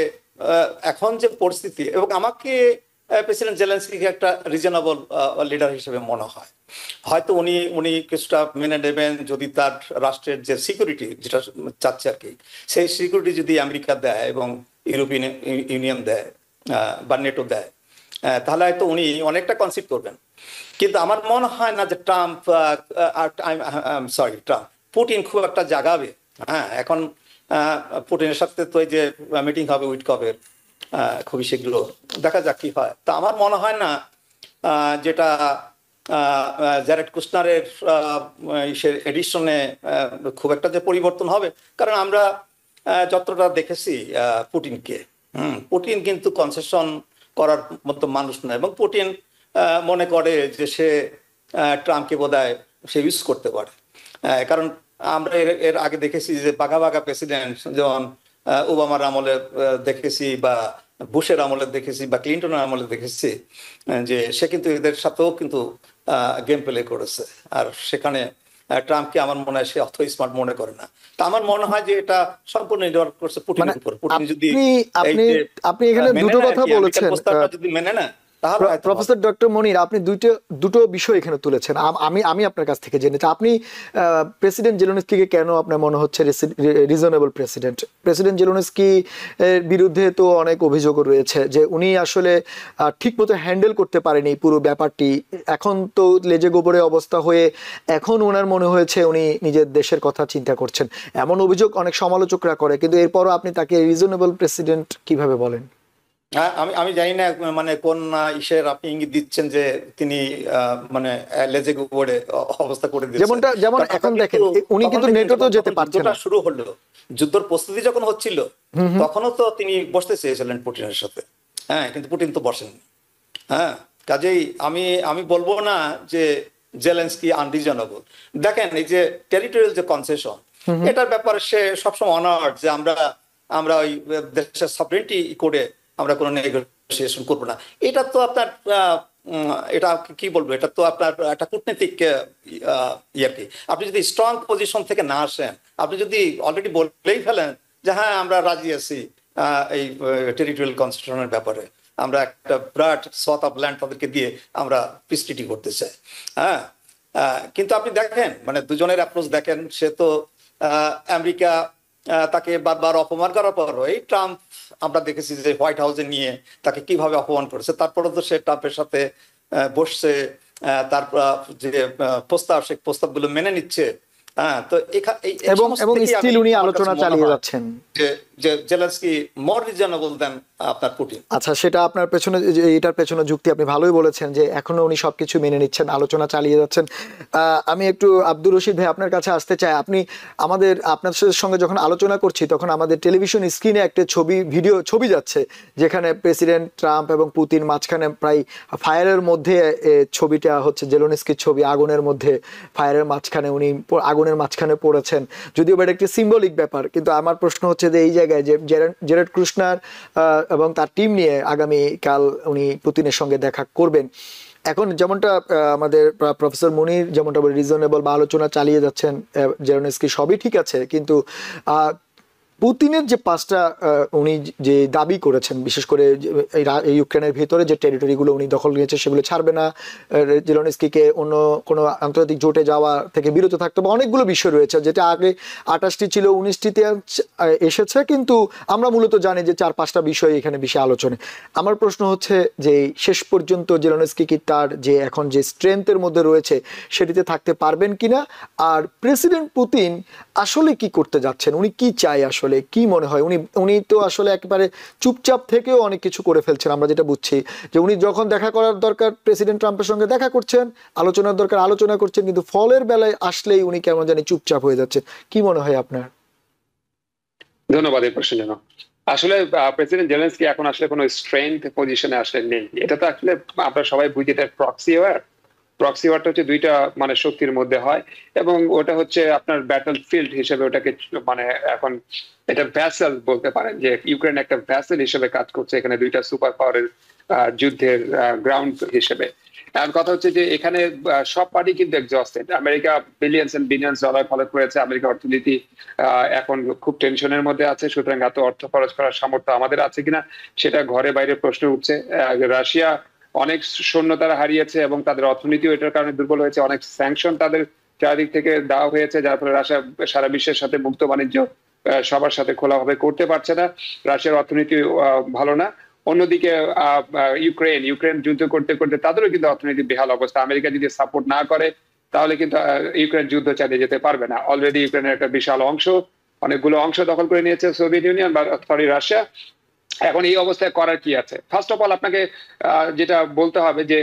এখন যে পরিস্থিতি, এবং আমাকে প্রেসিডেন্ট জেলেনস্কিকে একটা রিজনেবল লিডার হিসেবে মনে হয়। হয়তো উনি কিছুটা মেনে নেবেন যদি তার রাষ্ট্রের যে সিকিউরিটি যেটা চাচ্ছে আর কি, সেই সিকিউরিটি যদি আমেরিকা দেয় এবং ইউরোপিয়ান ইউনিয়ন দেয় বা নেটো দেয়, তাহলে হয়তো উনি অনেকটা কনসিড করবেন। কিন্তু আমার মনে হয় না যে পুতিন খুব একটা জাগাবে। হ্যাঁ, এখন পুতিনের সাথে তো এই যে মিটিং হবে উইটকফের খুবই শীঘ্র, দেখা যাক কি হয়। তা আমার মনে হয় না যেটা জ্যারেড কুশনারের এডিশনে খুব একটা যে পরিবর্তন হবে, কারণ আমরা যতটা দেখেছি পুতিনকে, পুতিন কিন্তু কনসেশন করার মতো মানুষ নয়, এবং পুতিন মনে করে যে সে ট্রাম্পকে বোধহয় সে ইউজ করতে পারে। কারণ আমরা এর আগে দেখেছি যে বাঘা বাঘা প্রেসিডেন্ট, যেমন ওবামার আমলে দেখেছি বা বুশের আমলে দেখেছি বা ক্লিন্টনের আমলে দেখেছি, যে সে কিন্তু এদের সাথেও কিন্তু গেম প্লে করেছে। আর সেখানে ট্রাম্পকে আমার মনে হয় সে অত স্মার্ট মনে করে না। তা আমার মনে হয় যে এটা সম্পূর্ণ নির্ভর করছে পুতিনের উপর। পুতিন যদি আপনি এখানে দুটো কথা বলেছেন, প্রস্তাবটা যদি মেনে নেয়, প্রফেসর ডক্টর মনির, আপনি দুটো বিষয় এখানে তুলেছেন। আমি আপনার কাছ থেকে জেনেছি আপনি প্রেসিডেন্ট জেলেনস্কিকে কেন আপনার মনে হচ্ছে রিজনেবল প্রেসিডেন্ট জেলেনস্কি এর বিরুদ্ধে তো অনেক অভিযোগও রয়েছে যে উনি আসলে ঠিকমতো হ্যান্ডেল করতে পারেনি পুরো ব্যাপারটি। এখন তো লেজে গোবরে অবস্থা হয়ে এখন ওনার মনে হয়েছে উনি নিজের দেশের কথা চিন্তা করছেন, এমন অভিযোগ অনেক সমালোচকরা করে। কিন্তু এরপরও আপনি তাকে রিজনেবল প্রেসিডেন্ট কিভাবে বলেন? আমি জানি না মানে কোন ইসের আপনি ইঙ্গিত দিচ্ছেন যে তিনি মানে লেজে গোবরে অবস্থা করে দিয়েছেন। যেমন এখন দেখেন উনি কিন্তু নেটোতেও যেতে পারছেন না। শুরু হলো, যুদ্ধের প্রস্তুতি যখন হচ্ছিল, তখনও তো তিনি বসতে চেয়েছিলেন পুতিনের সাথে। হ্যাঁ, কিন্তু পুতিন তো বসেননি। হ্যাঁ, কাজেই আমি বলবো না যে জেলেনস্কি আনরিজনেবল। দেখেন, এই যে টেরিটোরিয়াল যে কনসেশন, এটার ব্যাপারে সে সবসময় অনার্ড যে আমরা ওই দেশের সভরেন্টি করে আমরা কোনো নেগোসিয়েশন করবো না। এটা তো আপনার এটা কি বলবো, এটা তো আপনার একটা কূটনৈতিক ইয়ে কি। আপনি যদি স্ট্রং পজিশন থেকে না আসেন, আপনি যদি অলরেডি বলেই ফেলেন যে হ্যাঁ আমরা রাজি আছি এই টেরিটোরিয়াল কনসেশনের ব্যাপারে, আমরা একটা বিরাট সট অফ ল্যান্ড তাদেরকে দিয়ে আমরা পিস ট্রিটি করতে চাই। হ্যাঁ, কিন্তু আপনি দেখেন মানে দুজনের অ্যাপ্রোচ দেখেন, সে তো আমেরিকা তাকে বারবার অপমান করার পর এই ট্রাম্প আমরা দেখেছি যে হোয়াইট হাউসে নিয়ে তাকে কিভাবে অপমান করেছে, তারপরে তো সে ট্রাম্পের সাথে বসছে, তারপর যে প্রস্তাব সেই প্রস্তাবগুলো মেনে নিচ্ছে। হ্যাঁ, তো এবং স্টিল উনি আলোচনা চালিয়ে যাচ্ছেন যে জেলেনস্কি মোর রিজনেবল দেন আপনার পুতিন। আচ্ছা, সেটা আপনার পেছনে, এটার পেছনে যুক্তি আপনি ভালোই বলেছেন যে এখনো উনি সবকিছু মেনে নিচ্ছেন, আলোচনা চালিয়ে যাচ্ছেন। আমি একটু আব্দুর রশিদ ভাই আপনার কাছে আসতে চাই। আপনি আপনার সঙ্গে যখন আলোচনা করছি তখন আমাদের টেলিভিশন স্ক্রিনে একটা ছবি যাচ্ছে, যেখানে প্রেসিডেন্ট ট্রাম্প এবং পুতিন মাঝখানে প্রায় ফায়ারের মধ্যে, ছবিটা হচ্ছে জেলেনস্কির ছবি, আগুনের মধ্যে ফায়ারের মাঝখানে উনি আগুনের মাঝখানে পড়েছেন। যদিও এটা একটি সিম্বলিক ব্যাপার, কিন্তু আমার প্রশ্ন হচ্ছে যে এই জায়গায় যে জ্যারেড কুশনার এবং তার টিম নিয়ে আগামীকাল উনি পুতিনের সঙ্গে দেখা করবেন। এখন যেমনটা আমাদের প্রফেসর মনির যেমনটা রিজনেবল বা আলোচনা চালিয়ে যাচ্ছেন জেলেনস্কি, সবই ঠিক আছে, কিন্তু পুতিনের যে পাঁচটা উনি যে দাবি করেছেন, বিশেষ করে ইউক্রেনের ভিতরে যে টেরিটরিগুলো উনি দখল নিয়েছে সেগুলো ছাড়বে না, জেলেনস্কিকে অন্য কোনো আন্তর্জাতিক জোটে যাওয়া থেকে বিরত থাকতে হবে, অনেকগুলো বিষয় রয়েছে, যেটা আগে 28টি ছিল 19টিতে এসেছে, কিন্তু আমরা মূলত জানি যে 4-5টা বিষয় এখানে বেশি আলোচনা। আমার প্রশ্ন হচ্ছে যে শেষ পর্যন্ত জেলেনস্কি কি তার যে এখন যে স্ট্রেংথের মধ্যে রয়েছে সেটিতে থাকতে পারবেন কিনা, আর প্রেসিডেন্ট পুতিন আসলে কি করতে যাচ্ছেন, উনি কি চায়, আসলে কি মনে হয়? উনি তো আসলে একেবারে চুপচাপ থেকেও অনেক কিছু করে ফেলছেন। আমরা যেটা বুঝছি যে উনি যখন দেখা করার দরকার প্রেসিডেন্ট ট্রাম্পের সঙ্গে দেখা করছেন, আলোচনার দরকার আলোচনা করছেন, কিন্তু ফলের বেলায় আসলেই উনি কেমন জানি চুপচাপ হয়ে যাচ্ছেন। কি মনে হয় আপনার? ধন্যবাদ এই প্রশ্নের জন্য। আসলে প্রেসিডেন্ট জেলেনস্কি এখন আসলে কোনো স্ট্রেংথ পজিশনে আসলে নেই। এটা তো আসলে আমরা সবাই বুঝি, এটা প্রক্সি ওয়ার। প্রক্সি ওয়ারটা হচ্ছে দুইটা মানে শক্তির মধ্যে হয়, এবং ওটা হচ্ছে আপনার ব্যাটল ফিল্ড হিসেবে ওটাকে মানে এখন এটা ভ্যাসেল বলতে পারেন, যে ইউক্রেন একটা ভ্যাসেল হিসেবে কাজ করছে এখানে দুইটা সুপার পাওয়ারের যুদ্ধের গ্রাউন্ড হিসেবে। এখন কথা হচ্ছে যে এখানে সব পার্টি কিন্তু exhausted. America billions and billions dollar খরচ করেছে, আমেরিকা অর্থনীতি এখন খুব টেনশনের মধ্যে আছে, সুতরাং এত অর্থ খরচ করার সামর্থ্য আমাদের আছে কিনা সেটা ঘরে বাইরে প্রশ্ন উঠছে। রাশিয়া অনেক সৈন্য তারা হারিয়েছে এবং তাদের অর্থনীতিও এটার কারণে দুর্বল হয়েছে, অনেক স্যাংশন তাদের চারিদিক থেকে দেওয়া হয়েছে, যার ফলে রাশিয়া সারা বিশ্বের সাথে মুক্ত বাণিজ্য সবার সাথে খোলাভাবে করতে পারছে না, রাশিয়ার অর্থনীতি ভালো না। অন্যদিকে ইউক্রেন যুদ্ধ করতে করতে তাদেরও কিন্তু অর্থনীতি বেহাল অবস্থা। আমেরিকা যদি সাপোর্ট না করে তাহলে কিন্তু ইউক্রেন যুদ্ধ চালিয়ে যেতে পারবে না। অলরেডি ইউক্রেনের একটা বিশাল অংশ, অনেকগুলো অংশ দখল করে নিয়েছে সোভিয়েত ইউনিয়ন বা রাশিয়া। এখন এই অবস্থায় করার কি আছে? ফার্স্ট অফ অল আপনাকে যেটা বলতে হবে যে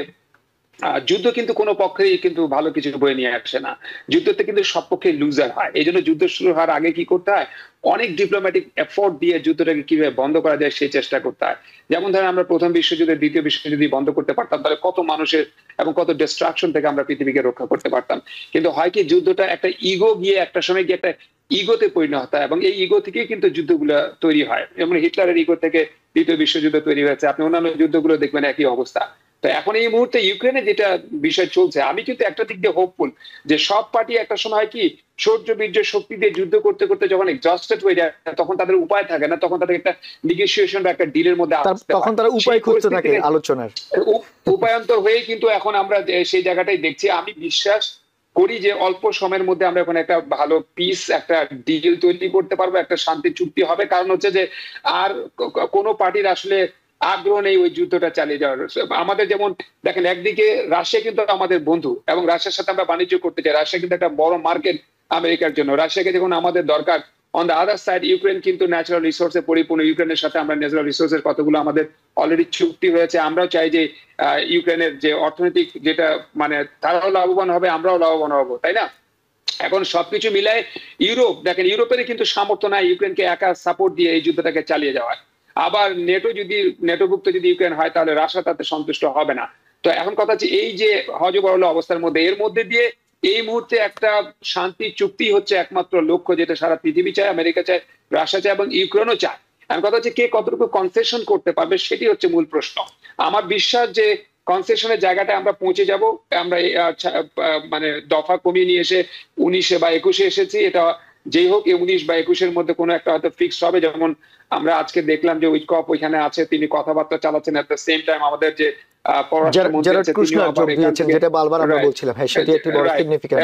যুদ্ধ কিন্তু কোনো পক্ষেই কিন্তু ভালো কিছু বয়ে নিয়ে আসে না, যুদ্ধতে কিন্তু সব পক্ষে লুজার হয়। এই জন্য যুদ্ধ শুরু হওয়ার আগে কি করতে হয়, অনেক ডিপ্লোম্যাটিক এফোর্ট দিয়ে যুদ্ধটাকে কিভাবে বন্ধ করা যায় সেই চেষ্টা করতে হয়। যেমন ধরেন আমরা প্রথম বিশ্বযুদ্ধে দ্বিতীয় বিশ্বযুদ্ধ বন্ধ করতে পারতাম, তাহলে কত মানুষের এবং কত ডিস্ট্রাকশন থেকে আমরা পৃথিবীকে রক্ষা করতে পারতাম। কিন্তু হয় কি, যুদ্ধটা একটা ইগো গিয়ে একটা সময় গিয়ে একটা ইগোতে পরিণত হয়, এবং এই ইগো থেকেই কিন্তু যুদ্ধগুলো তৈরি হয়। যেমন হিটলারের ইগো থেকে দ্বিতীয় বিশ্বযুদ্ধ তৈরি হয়েছে, আপনি অন্যান্য যুদ্ধগুলো দেখবেন একই অবস্থা। তো এখন এই মুহূর্তে ইউক্রেনে যেটা বিষয় চলছে, আমি কিন্তু একটা দিক দিয়ে হোপফুল যে সব পার্টি একটা সময় কি শৌর্য বীর্য শক্তি দিয়ে যুদ্ধ করতে করতে যখন এক্সস্টেড হয়ে যায়, তখন তাদের উপায় থাকে না, তখন তাদের একটা নেগোসিয়েশন বা একটা ডিলের মধ্যে আসতে হয়। তখন তারা উপায় খুঁজতে থাকে আলোচনার, উপায়ন্তর হয়ে কিন্তু এখন আমরা সেই জায়গাটাই দেখছি। আমি বিশ্বাস করি যে অল্প সময়ের মধ্যে আমরা এখন একটা ভালো পিস, একটা ডিল তৈরি করতে পারবো, একটা শান্তি চুক্তি হবে। কারণ হচ্ছে যে আর কোনো পার্টির আসলে আগ্রহ নেই ওই যুদ্ধটা চালিয়ে যাওয়ার। আমাদের যেমন দেখেন, একদিকে রাশিয়া কিন্তু আমাদের বন্ধু এবং রাশিয়ার সাথে আমরা বাণিজ্য করতে চাই, রাশিয়া কিন্তু একটা বড় মার্কেট আমেরিকার জন্য, রাশিয়াকে যখন আমাদের দরকার। On the other side Ukraine কিন্তু ন্যাচারাল রিসোর্সে পরিপূর্ণ, ইউক্রেনের সাথে আমরা ন্যাচারাল রিসোর্সের কতগুলো আমাদের অলরেডি চুক্তি হয়েছে। আমরাও চাই যে ইউক্রেনের যে অর্থনৈতিক যেটা মানে তারাও লাভবান হবে, আমরাও লাভবান হবো, তাই না? এখন সবকিছু মিলায় ইউরোপ দেখেন, ইউরোপের কিন্তু সামর্থ্য নাই ইউক্রেনকে একা সাপোর্ট দিয়ে এই যুদ্ধটাকে চালিয়ে যাওয়ার। আবার নেটোভুক্ত যদি ইউক্রেন হয় তাহলে রাশিয়া তাতে সন্তুষ্ট হবে না। তো এখন কথা হচ্ছে এই যে হযবরল অবস্থার মধ্যে, এর মধ্যে দিয়ে এই মুহূর্তে একটা শান্তি চুক্তি হচ্ছে একমাত্র লক্ষ্য, যেটা সারা পৃথিবী চায়, আমেরিকা চায়, রাশিয়া চায় এবং ইউক্রেনও চায়। এখন কথা হচ্ছে কে কতটুকু কনসেশন করতে পারবে সেটি হচ্ছে মূল প্রশ্ন। আমার বিশ্বাস যে কনসেশনের জায়গাটা আমরা পৌঁছে যাব। আমরা মানে দফা কমিয়ে নিয়ে এসে 19 বা 21 এসেছি, এটা যেই হোক 19 বা 21 মধ্যে কোনো একটা হয়তো ফিক্স হবে। যেমন আমরা আজকে দেখলাম যে উইকপ ওইখানে আছে, তিনি কথাবার্তা চালাচ্ছেন, এট দ্য সেম টাইম আমাদের যে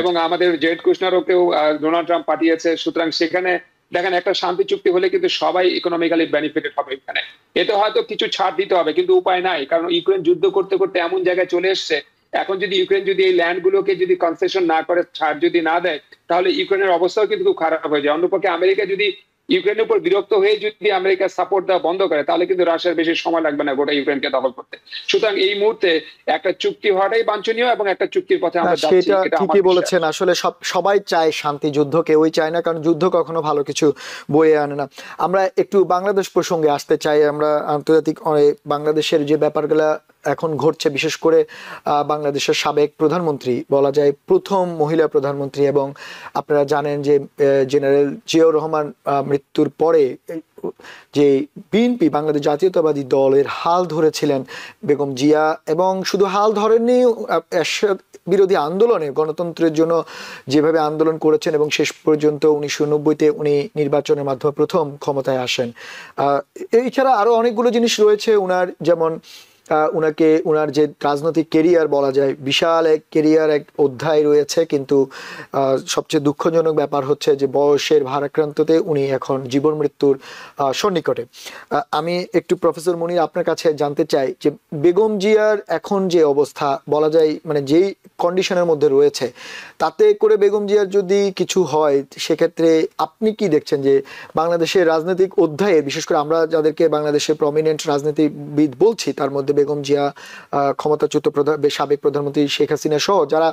এবং আমাদের জেড কুশনারকেও ডোনাল্ড ট্রাম্প পাঠিয়েছে। সুতরাং সেখানে দেখেন একটা শান্তি চুক্তি হলে কিন্তু সবাই ইকোনমিক্যালি বেনিফিটেড হবে। এখানে এতে হয়তো কিছু ছাড় দিতে হবে, কিন্তু উপায় নাই, কারণ ইউক্রেন যুদ্ধ করতে করতে এমন জায়গায় চলে এসছে। এখন যদি ইউক্রেন যদি এই ল্যান্ড গুলোকে যদি কনসেশন না করে, ছাড় যদি না দেয়, তাহলে ইউক্রেনের অবস্থাও কিন্তু খুব খারাপ হয়ে যায়। অন্যপক্ষে আমেরিকা যদি ইউক্রেনের উপর বিরক্ত হয়ে যদি আমেরিকা সাপোর্ট দেওয়া বন্ধ করে, তাহলে কিন্তু রাশিয়ার বেশি সময় লাগবে না গোটা ইউক্রেনকে দখল করতে। সুতরাং এই মুহূর্তে একটা চুক্তি হওয়াটাই বাঞ্ছনীয় এবং একটা চুক্তির পথে আমরা যাচ্ছি। সেটা ঠিকই বলেছেন। আসলে সবাই চায় শান্তি, যুদ্ধ কেউই চায় না, কারণ যুদ্ধ কখনো ভালো কিছু বয়ে আনে না। আমরা একটু বাংলাদেশ প্রসঙ্গে আসতে চাই। আমরা আন্তর্জাতিক বাংলাদেশের যে ব্যাপারগুলা এখন ঘটছে, বিশেষ করে বাংলাদেশের সাবেক প্রধানমন্ত্রী, বলা যায় প্রথম মহিলা প্রধানমন্ত্রী, এবং আপনারা জানেন যে জেনারেল জিয়াউর রহমান মৃত্যুর পরে যে বিএনপি বাংলাদেশ জাতীয়তাবাদী দলের হাল ধরেছিলেন বেগম জিয়া, এবং শুধু হাল ধরেননি, বিরোধী আন্দোলনে গণতন্ত্রের জন্য যেভাবে আন্দোলন করেছেন এবং শেষ পর্যন্ত 1990-তে উনি নির্বাচনের মাধ্যমে প্রথম ক্ষমতায় আসেন। এছাড়া আরো অনেকগুলো জিনিস রয়েছে উনার, যেমন উনার যে রাজনৈতিক কেরিয়ার, বলা যায় বিশাল এক কেরিয়ার, এক অধ্যায় রয়েছে, কিন্তু সবচেয়ে দুঃখজনক ব্যাপার হচ্ছে যে বয়সের ভারাক্রান্ততে উনি এখন জীবন মৃত্যুর সন্নিকটে। আমি একটু প্রফেসর মনির আপনার কাছে জানতে চাই যে বেগম জিয়ার এখন যে অবস্থা, বলা যায় মানে যেই কন্ডিশনের মধ্যে রয়েছে, তাতে করে বেগম জিয়ার যদি কিছু হয়, সেক্ষেত্রে আপনি কি দেখছেন যে বাংলাদেশের রাজনৈতিক অধ্যায়ে, বিশেষ করে আমরা যাদেরকে বাংলাদেশের প্রমিনেন্ট রাজনীতিবিদ বলছি, তার মধ্যে বেগম জিয়া, ক্ষমতাচ্যুত সাবেক প্রধানমন্ত্রী শেখ হাসিনা সহ যারা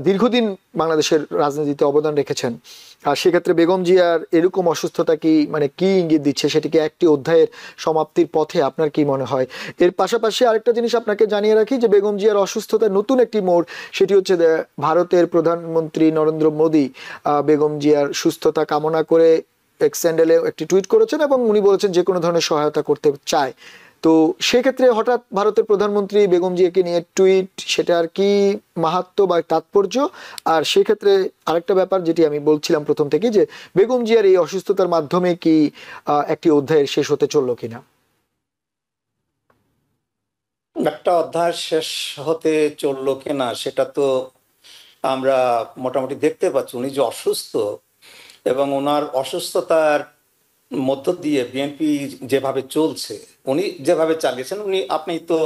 দীর্ঘদিন বাংলাদেশের রাজনীতিতে অবদান রেখেছেন, আর সেক্ষেত্রে বেগম জিয়ার এরকম অসুস্থতা কি মানে কি ইঙ্গিত দিচ্ছে, সেটিকে একটি অধ্যায়ের সমাপ্তির পথে আপনার কি মনে হয়? এর পাশাপাশি আরেকটা জিনিস আপনাকে জানিয়ে রাখি যে বেগম জিয়ার অসুস্থতার নতুন একটি মোড়, সেটি হচ্ছে ভারতের প্রধানমন্ত্রী নরেন্দ্র মোদী বেগম জিয়ার সুস্থতা কামনা করে এক্স হ্যান্ডেলে একটি টুইট করেছেন এবং উনি বলেছেন যে কোনো ধরনের সহায়তা করতে চায়। তো সেক্ষেত্রে হঠাৎ ভারতের প্রধানমন্ত্রী বেগম জিয়াকে নিয়ে টুইট, সেটার কি মাহাত্ম্য বা তাৎপর্য? আর সেক্ষেত্রে আরেকটা ব্যাপার যেটি আমি বলছিলাম প্রথম থেকে, যে বেগম জিয়ার এই অসুস্থতার মাধ্যমে কি একটি অধ্যায়ের শেষ হতে চললো কিনা? একটা অধ্যায় শেষ হতে চললো কিনা সেটা তো আমরা মোটামুটি দেখতে পাচ্ছি। উনি যে অসুস্থ এবং ওনার অসুস্থতার মধ্য দিয়ে বিএনপি যেভাবে চলছে, উনি যেভাবে চালিয়েছেন, আপনি তো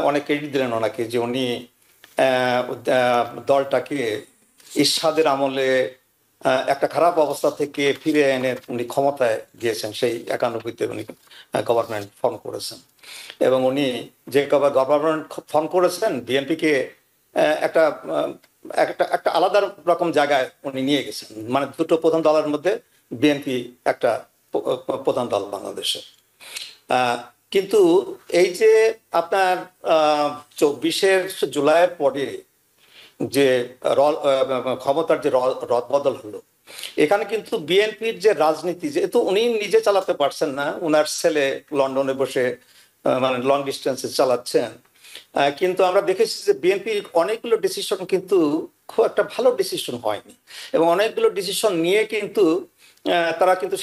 অনেক ক্রেডিট দিলেন ওনাকে যে উনি দলটাকে এরশাদের আমলে একটা খারাপ অবস্থা থেকে ফিরে এনে উনি ক্ষমতায় গিয়েছেন। সেই 91-তে উনি গভর্নমেন্ট ফর্ম করেছেন এবং উনি যে গভর্নমেন্ট ফর্ম করেছেন বিএনপিকে একটা একটা একটা আলাদা রকম জায়গায় উনি নিয়ে গেছেন। মানে দুটো প্রধান দলের মধ্যে বিএনপি একটা প্রধান দল বাংলাদেশে। কিন্তু এই যে আপনার 24শে জুলাইয়ের পরে যে ক্ষমতার যে রদবদল হলো, এখানে কিন্তু বিএনপির যে রাজনীতি, যেহেতু উনি নিজে চালাতে পারছেন না, উনার ছেলে লন্ডনে বসে মানে লং ডিস্টেন্সে চালাচ্ছেন, কিন্তু আমরা দেখেছি যে বিএনপির অনেকগুলো ডিসিশন কিন্তু খুব একটা ভালো ডিসিশন হয়নি এবং অনেকগুলো ডিসিশন নিয়ে কিন্তু তারা কিন্তু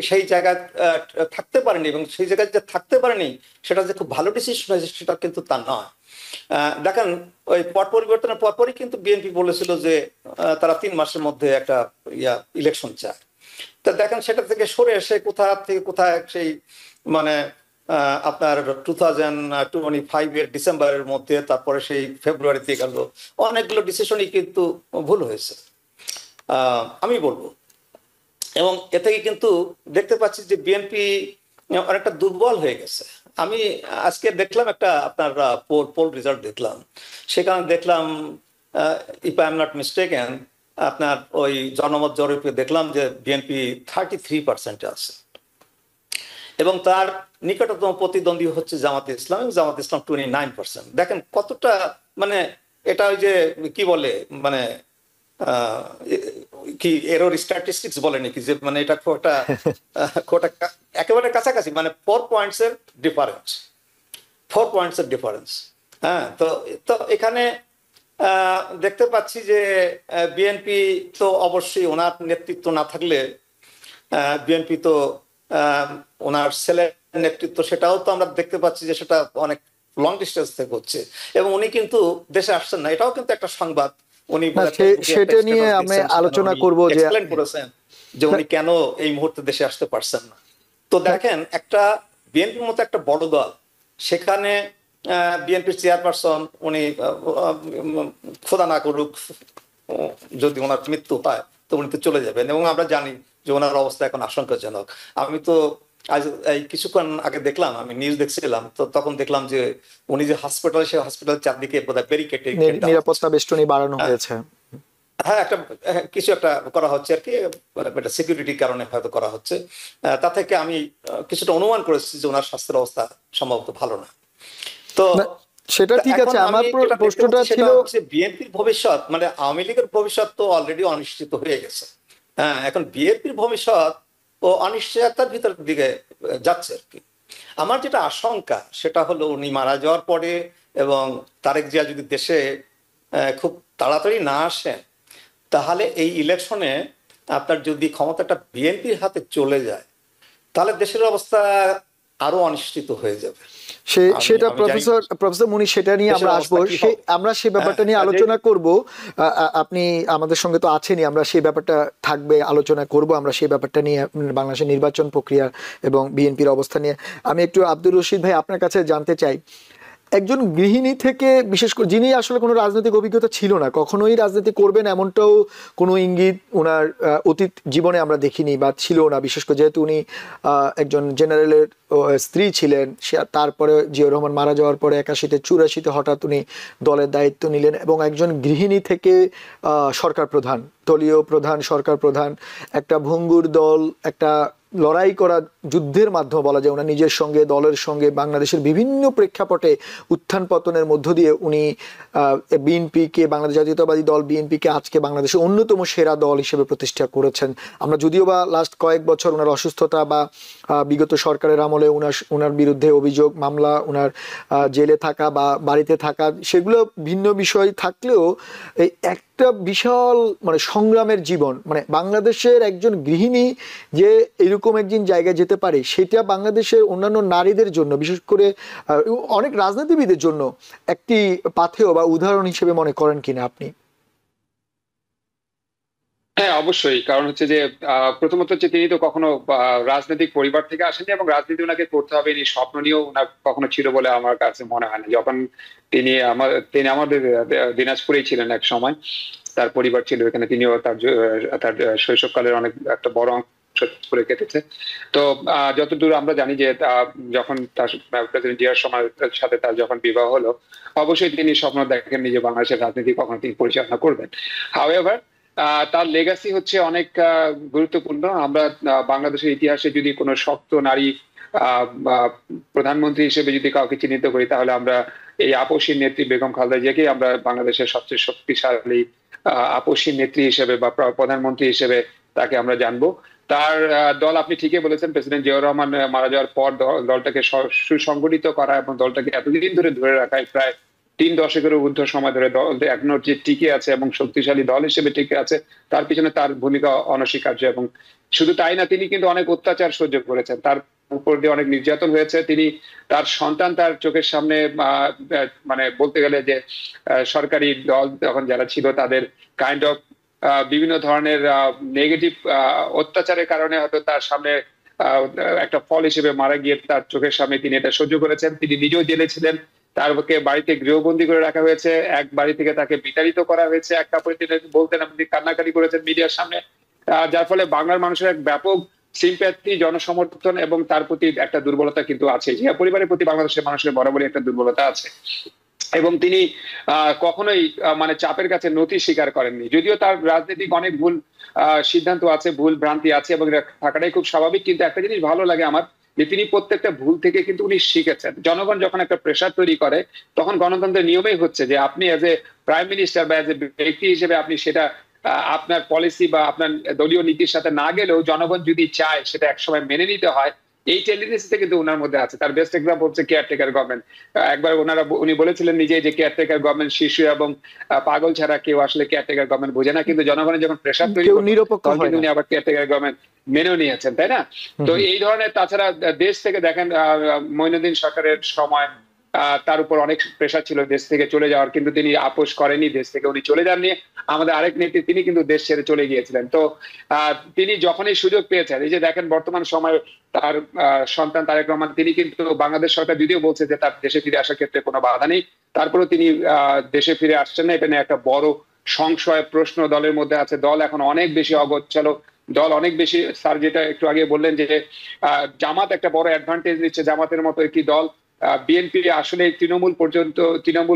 সেই জায়গায় থাকতে পারেনি এবং সেই জায়গায় যে থাকতে পারেনি সেটা যে খুব ভালো ডিসিশন হয়েছে সেটা কিন্তু তা নয়। দেখেন, ওই পট পরিবর্তনের পরপরই কিন্তু বিএনপি বলেছিল যে তারা 3 মাসের মধ্যে একটা ইলেকশন চায়। তা দেখেন সেটা থেকে সরে এসে কোথায় সেই মানে আপনার 2025-এর ডিসেম্বরের মধ্যে, তারপরে সেই ফেব্রুয়ারিতে গেল, অনেকগুলো ডিসিশনই কিন্তু ভুল হয়েছে আমি বলবো। এবং এ থেকে কিন্তু দেখতে পাচ্ছি যে বিএনপি অনেকটা দুর্বল হয়ে গেছে। আমি আজকে দেখলাম একটা আপনার পোল রেজাল্ট দেখলাম, সেখানে দেখলাম if I am not mistaken আপনার ওই জনমত জরিপে দেখলাম যে বিএনপি 33% আছে এবং তার নিকটতম প্রতিদ্বন্দ্বী হচ্ছে জামাতে ইসলাম, এবং জামাতে ইসলাম 29%। দেখেন কতটা মানে এটা ওই যে কি বলে মানে কি এরর স্ট্যাটিস্টিক্স বলে নাকি, যে মানে এটা খুব একটা একেবারে কাছাকাছি, মানে 4 পয়েন্টসের ডিফারেন্স। হ্যাঁ, তো এখানে দেখতে পাচ্ছি যে বিএনপি তো অবশ্যই ওনার নেতৃত্ব না থাকলে বিএনপি তো ওনার ছেলের নেতৃত্ব, সেটাও তো আমরা দেখতে পাচ্ছি যে সেটা অনেক লং ডিস্টেন্স থেকে হচ্ছে এবং উনি কিন্তু দেশে আসছেন না, এটাও কিন্তু একটা সংবাদ। উনি সেটা নিয়ে আমি আলোচনা করব যে এক্সপ্লেইন করেছেন যে উনি কেন এই মুহূর্তে দেশে আসতে পারছেন না। তো দেখেন, একটা বিএনপির মতো একটা বড় দল, সেখানে বিএনপির চেয়ারপারসন উনি খোদা না করুক যদি ওনার মৃত্যু হয় তো উনি তো চলে যাবেন এবং আমরা জানি যে ওনার অবস্থা এখন আশঙ্কাজনক। আমি তো আজ এই কিছুক্ষণ আগে দেখলাম, আমি নিউজ দেখছিলাম, তো তখন দেখলাম যে উনি যে হাসপাতালে, সেই হাসপাতালের চারদিকে ব্যারিকেড নিরাপত্তা বেষ্টনী বাড়ানো হয়েছে। হ্যাঁ, কিছু একটা করা হচ্ছে আর কি, একটা সিকিউরিটির কারণে হয়তো করা হচ্ছে। তা থেকে আমি কিছুটা অনুমান করেছি যে ওনার স্বাস্থ্যের অবস্থা সম্ভবত ভালো না। তো সেটা ঠিক আছে। আমার প্রশ্নটা ছিল বিএনপির ভবিষ্যৎ, মানে আওয়ামী লীগের ভবিষ্যৎ তো অলরেডি অনিশ্চিত হয়ে গেছে। হ্যাঁ, এখন বিএনপির ভবিষ্যৎ ও অনিশ্চয়তার ভিতর দিকে যাচ্ছে আর কি। আমার যেটা আশঙ্কা সেটা হলো উনি মারা যাওয়ার পরে এবং তারেক জিয়া যদি দেশে খুব তাড়াতাড়ি না আসেন, তাহলে এই ইলেকশনে আপনার যদি ক্ষমতাটা বিএনপির হাতে চলে যায়, তাহলে দেশের অবস্থা আরো অনিশ্চিত হয়ে যাবে। সেটা প্রফেসর মুনীর, সেটা নিয়ে আমরা আসবো, আমরা সেই ব্যাপারটা নিয়ে আলোচনা করব। আপনি আমাদের সঙ্গে তো আছেনই, আমরা সেই ব্যাপারটা থাকবে, আলোচনা করব আমরা সেই ব্যাপারটা নিয়ে, বাংলাদেশের নির্বাচন প্রক্রিয়া এবং বিএনপির অবস্থা নিয়ে। আমি একটু আব্দুর রশিদ ভাই আপনার কাছে জানতে চাই, একজন গৃহিণী থেকে, বিশেষ করে যিনি আসলে কোনো রাজনৈতিক অভিজ্ঞতা ছিল না, কখনোই রাজনীতি করবেন এমনটাও কোনো ইঙ্গিত ওনার অতীত জীবনে আমরা দেখিনি বা ছিল না, বিশেষ করে যেহেতু উনি একজন জেনারেলের স্ত্রী ছিলেন। তারপরে জিয়াউর রহমান মারা যাওয়ার পরে 81-তে 84-তে হঠাৎ উনি দলের দায়িত্ব নিলেন এবং একজন গৃহিণী থেকে সরকার প্রধান, দলীয় প্রধান, সরকার প্রধান, একটা ভঙ্গুর দল, একটা লড়াই করা যুদ্ধের মাধ্যমে বলা যায় ওনার নিজের সঙ্গে, দলের সঙ্গে, বাংলাদেশের বিভিন্ন প্রেক্ষাপটে উত্থান পতনের মধ্য দিয়ে উনি বিএনপিকে, বাংলাদেশ জাতীয়তাবাদী দল বিএনপিকে আজকে বাংলাদেশের অন্যতম সেরা দল হিসেবে প্রতিষ্ঠা করেছেন। আমরা যদিও বা লাস্ট কয়েক বছর ওনার অসুস্থতা বা বিগত সরকারের আমলে ওনার বিরুদ্ধে অভিযোগ মামলা, ওনার জেলে থাকা বা বাড়িতে থাকা, সেগুলো ভিন্ন বিষয় থাকলেও এই একটা বিশাল মানে সংগ্রামের জীবন, মানে বাংলাদেশের একজন গৃহিণী যে এরকম একদিন জায়গায় যেতে পারে, সেটা বাংলাদেশের অন্যান্য নারীদের জন্য, বিশেষ করে অনেক রাজনীতিবিদের জন্য একটি পাথেয় বা উদাহরণ হিসেবে মনে করেন কিনা আপনি? হ্যাঁ, অবশ্যই। কারণ হচ্ছে যে প্রথমত হচ্ছে তিনি তো কখনো রাজনৈতিক পরিবার থেকে আসেননি এবং রাজনীতি ওনাকে করতে হবে এই স্বপ্ন নিয়েও ওনার কখনো ছিল বলে আমার কাছে মনে হয় না। যখন তিনি আমাদের দিনাজপুরেই ছিলেন এক সময়, তার পরিবার ছিল এখানে, তিনিও তার শৈশবকালের অনেক একটা বড় অংশ করে কেটেছে। তো যতদূর আমরা জানি যে যখন তার প্রেসিডেন্ট জিয়ার সাথে তার যখন বিবাহ হলো, অবশ্যই তিনি স্বপ্ন দেখেননি যে বাংলাদেশের রাজনীতি কখনো তিনি পরিচালনা করবেন। হাউএভার তার লেগাসি হচ্ছে অনেক গুরুত্বপূর্ণ। আমরা বাংলাদেশের ইতিহাসে যদি কোনো শক্ত নারী প্রধানমন্ত্রী হিসেবে যদি কাউকে চিহ্নিত করি, তাহলে আমরা এই আপসী নেত্রী বেগম খালেদা জিয়াকে আমরা বাংলাদেশের সবচেয়ে শক্তিশালী আপসী নেত্রী হিসেবে বা প্রধানমন্ত্রী হিসেবে তাকে আমরা জানবো। তার দল, আপনি ঠিকই বলেছেন, প্রেসিডেন্ট জিয়াউর রহমান মারা যাওয়ার পর দলটাকে সুসংগঠিত করা এবং দলটাকে এতদিন ধরে রাখায় প্রায় 3 দশকের ঊর্ধ্ব সময় ধরে দল এখনো যে টিকে আছে এবং শক্তিশালী দল হিসেবে টিকে আছে, তার পিছনে তার ভূমিকা অনস্বীকার্য। এবং শুধু তাই না, তিনি কিন্তু অনেক অত্যাচার সহ্য করেছেন, তার উপর দিয়ে অনেক নির্যাতন হয়েছে। তিনি তার সন্তান তার চোখের সামনে মানে বলতে গেলে যে সরকারি দল যখন যারা ছিল তাদের কাইন্ড অফ বিভিন্ন ধরনের নেগেটিভ অত্যাচারের কারণে হয়তো তার সামনে একটা ফল হিসেবে মারা গিয়ে তার চোখের সামনে তিনি এটা সহ্য করেছেন। তিনি নিজেও জেলে ছিলেন, তারকে বাড়িতে গৃহবন্দী করে রাখা হয়েছে, এক বাড়ি থেকে তাকে বিতাড়িত করা হয়েছে। এক কাপড়ে তিনি বলতেন, আপনি কান্নাকাটি করেছেন মিডিয়ার সামনে, যার ফলে বাংলার মানুষের এক ব্যাপক সিম্প্যাথি, জনসমর্থন এবং তার প্রতি একটা দুর্বলতা কিন্তু আছে। জিয়া পরিবারের প্রতি বাংলাদেশের মানুষের বরাবরই একটা দুর্বলতা আছে এবং তিনি কখনোই মানে চাপের কাছে নতি স্বীকার করেননি। যদিও তার রাজনৈতিক অনেক ভুল সিদ্ধান্ত আছে, ভুল ভ্রান্তি আছে এবং থাকাটাই খুব স্বাভাবিক, কিন্তু একটা জিনিস ভালো লাগে আমার, যে তিনি প্রত্যেকটা ভুল থেকে কিন্তু উনি শিখেছেন। জনগণ যখন একটা প্রেশার তৈরি করে, তখন গণতন্ত্রের নিয়মেই হচ্ছে যে আপনি এজ এ প্রাইম মিনিস্টার বা এজ এ ব্যক্তি হিসেবে আপনি সেটা আপনার পলিসি বা আপনার দলীয় নীতির সাথে না গেলেও জনগণ যদি চায় সেটা একসময় মেনে নিতে হয়। এই টেন্ডেন্সিটা কিন্তু ওনার মধ্যে আছে। তার বেস্ট এক্সাম্পল হচ্ছে কেয়ারটেকার গভর্নমেন্ট। একবার উনি বলেছিলেন নিজেই যে কেয়ারটেকার গভর্নমেন্ট শিশু এবং পাগল ছাড়া কেউ আসলে কেয়ারটেকার গভর্নমেন্ট বোঝে না, কিন্তু জনগণের যখন প্রেশার তৈরি তখন কিন্তু উনি আবার কেয়ারটেকার গভর্নমেন্ট মেনেও নিয়েছেন, তাই না? তো এই ধরনের, তাছাড়া দেশ থেকে দেখেন মঈনুদ্দিন সরকারের সময় তার উপর অনেক প্রেশার ছিল দেশ থেকে চলে যাওয়ার, কিন্তু তিনি আপোষ করেনি, দেশ থেকে উনি চলে যাননি। আমাদের আরেক নেত্রী, তিনি কিন্তু দেশ ছেড়ে চলে গিয়েছিলেন। তো তিনি যখনই সুযোগ পেয়েছেন, এই যে দেখেন বর্তমান সময়ে তার সন্তান তারেক রহমান, তিনি কিন্তু বাংলাদেশ সরকার যদিও বলছে যে তার দেশে ফিরে আসার ক্ষেত্রে কোনো বাধা নেই, তারপরেও তিনি দেশে ফিরে আসছেন না। এটা নিয়ে একটা বড় সংশয়, প্রশ্ন দলের মধ্যে আছে। দল এখন অনেক বেশি অগোছালো, দল অনেক বেশি, স্যার যেটা একটু আগে বললেন যে জামাত একটা বড় অ্যাডভান্টেজ নিচ্ছে। জামাতের মতো একটি দল, বিএনপি আসলে তৃণমূল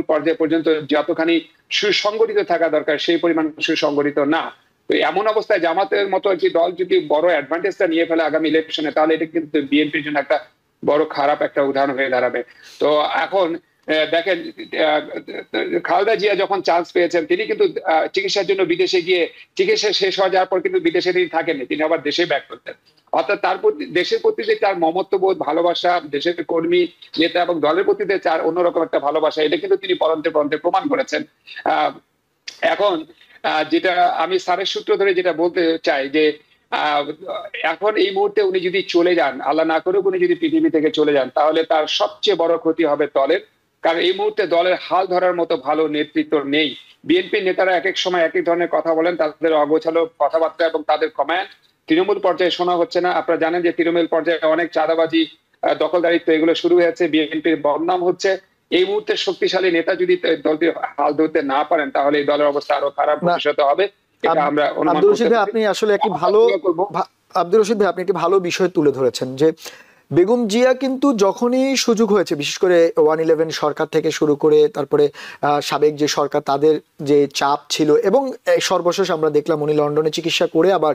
পর্যায়ে পর্যন্ত যতখানি সুসংগঠিত থাকা দরকার সেই পরিমাণ সুসংগঠিত না। তো এমন অবস্থায় জামাতের মতো একটি দল যদি বড় অ্যাডভান্টেজটা নিয়ে ফেলে আগামী ইলেকশনে, তাহলে এটা কিন্তু বিএনপির জন্য একটা বড় খারাপ একটা উদাহরণ হয়ে দাঁড়াবে। তো এখন দেখেন, খালেদা জিয়া যখন চান্স পেয়েছেন, তিনি কিন্তু চিকিৎসার জন্য বিদেশে গিয়ে চিকিৎসা শেষ হয়ে যাওয়ার পর কিন্তু বিদেশে তিনি থাকেননি, তিনি আবার দেশে ব্যাক করতেন। অর্থাৎ তার প্রতি, দেশের প্রতি যে তার মমত্ববোধ, ভালোবাসা, দেশের কর্মী, নেতা এবং দলের প্রতি তার অন্যরকম একটা ভালোবাসা, এটা কিন্তু তিনি পরন্তে প্রমাণ করেছেন। এখন যেটা আমি স্যারের সূত্র ধরে যেটা বলতে চাই যে এখন এই মুহূর্তে উনি যদি চলে যান, আল্লাহ না করুক উনি যদি পৃথিবী থেকে চলে যান, তাহলে তার সবচেয়ে বড় ক্ষতি হবে দলের। কারণ এই মুহূর্তে দলের হাল ধরার মতো ভালো নেতৃত্ব নেই। বিএনপি নেতারা এক এক সময় এক এক ধরনের কথা বলেন, তাদের অগোছালো কথাবার্তা এবং তাদের কমেন্ট তৃণমূল পর্যায়ে শোনা হচ্ছে না। আপনারা জানেন যে তৃণমূল পর্যায়ে অনেক চাঁদাবাজি, দখলদারিত্ব, এগুলো শুরু হয়েছে, বিএনপির বদনাম হচ্ছে। এই মুহূর্তে শক্তিশালী নেতা যদি দলটি হাল ধরতে না পারেন, তাহলে এই দলের অবস্থা আরো খারাপ ভবিষ্যতে হবে, এটা আমরা অনুমান আব্দুর রশিদ করতে ভাই, পারি। আপনি আসলে একটি ভালো আব্দুর রশিদ ভাই, আপনি একটি ভালো বিষয় তুলে ধরেছেন যে বেগম জিয়া কিন্তু যখনই সুযোগ হয়েছে, বিশেষ করে 111 সরকার থেকে শুরু করে তারপরে সাবেক যে সরকার, তাদের যে চাপ ছিল, এবং সর্বশেষ আমরা দেখলাম উনি লন্ডনে চিকিৎসা করে আবার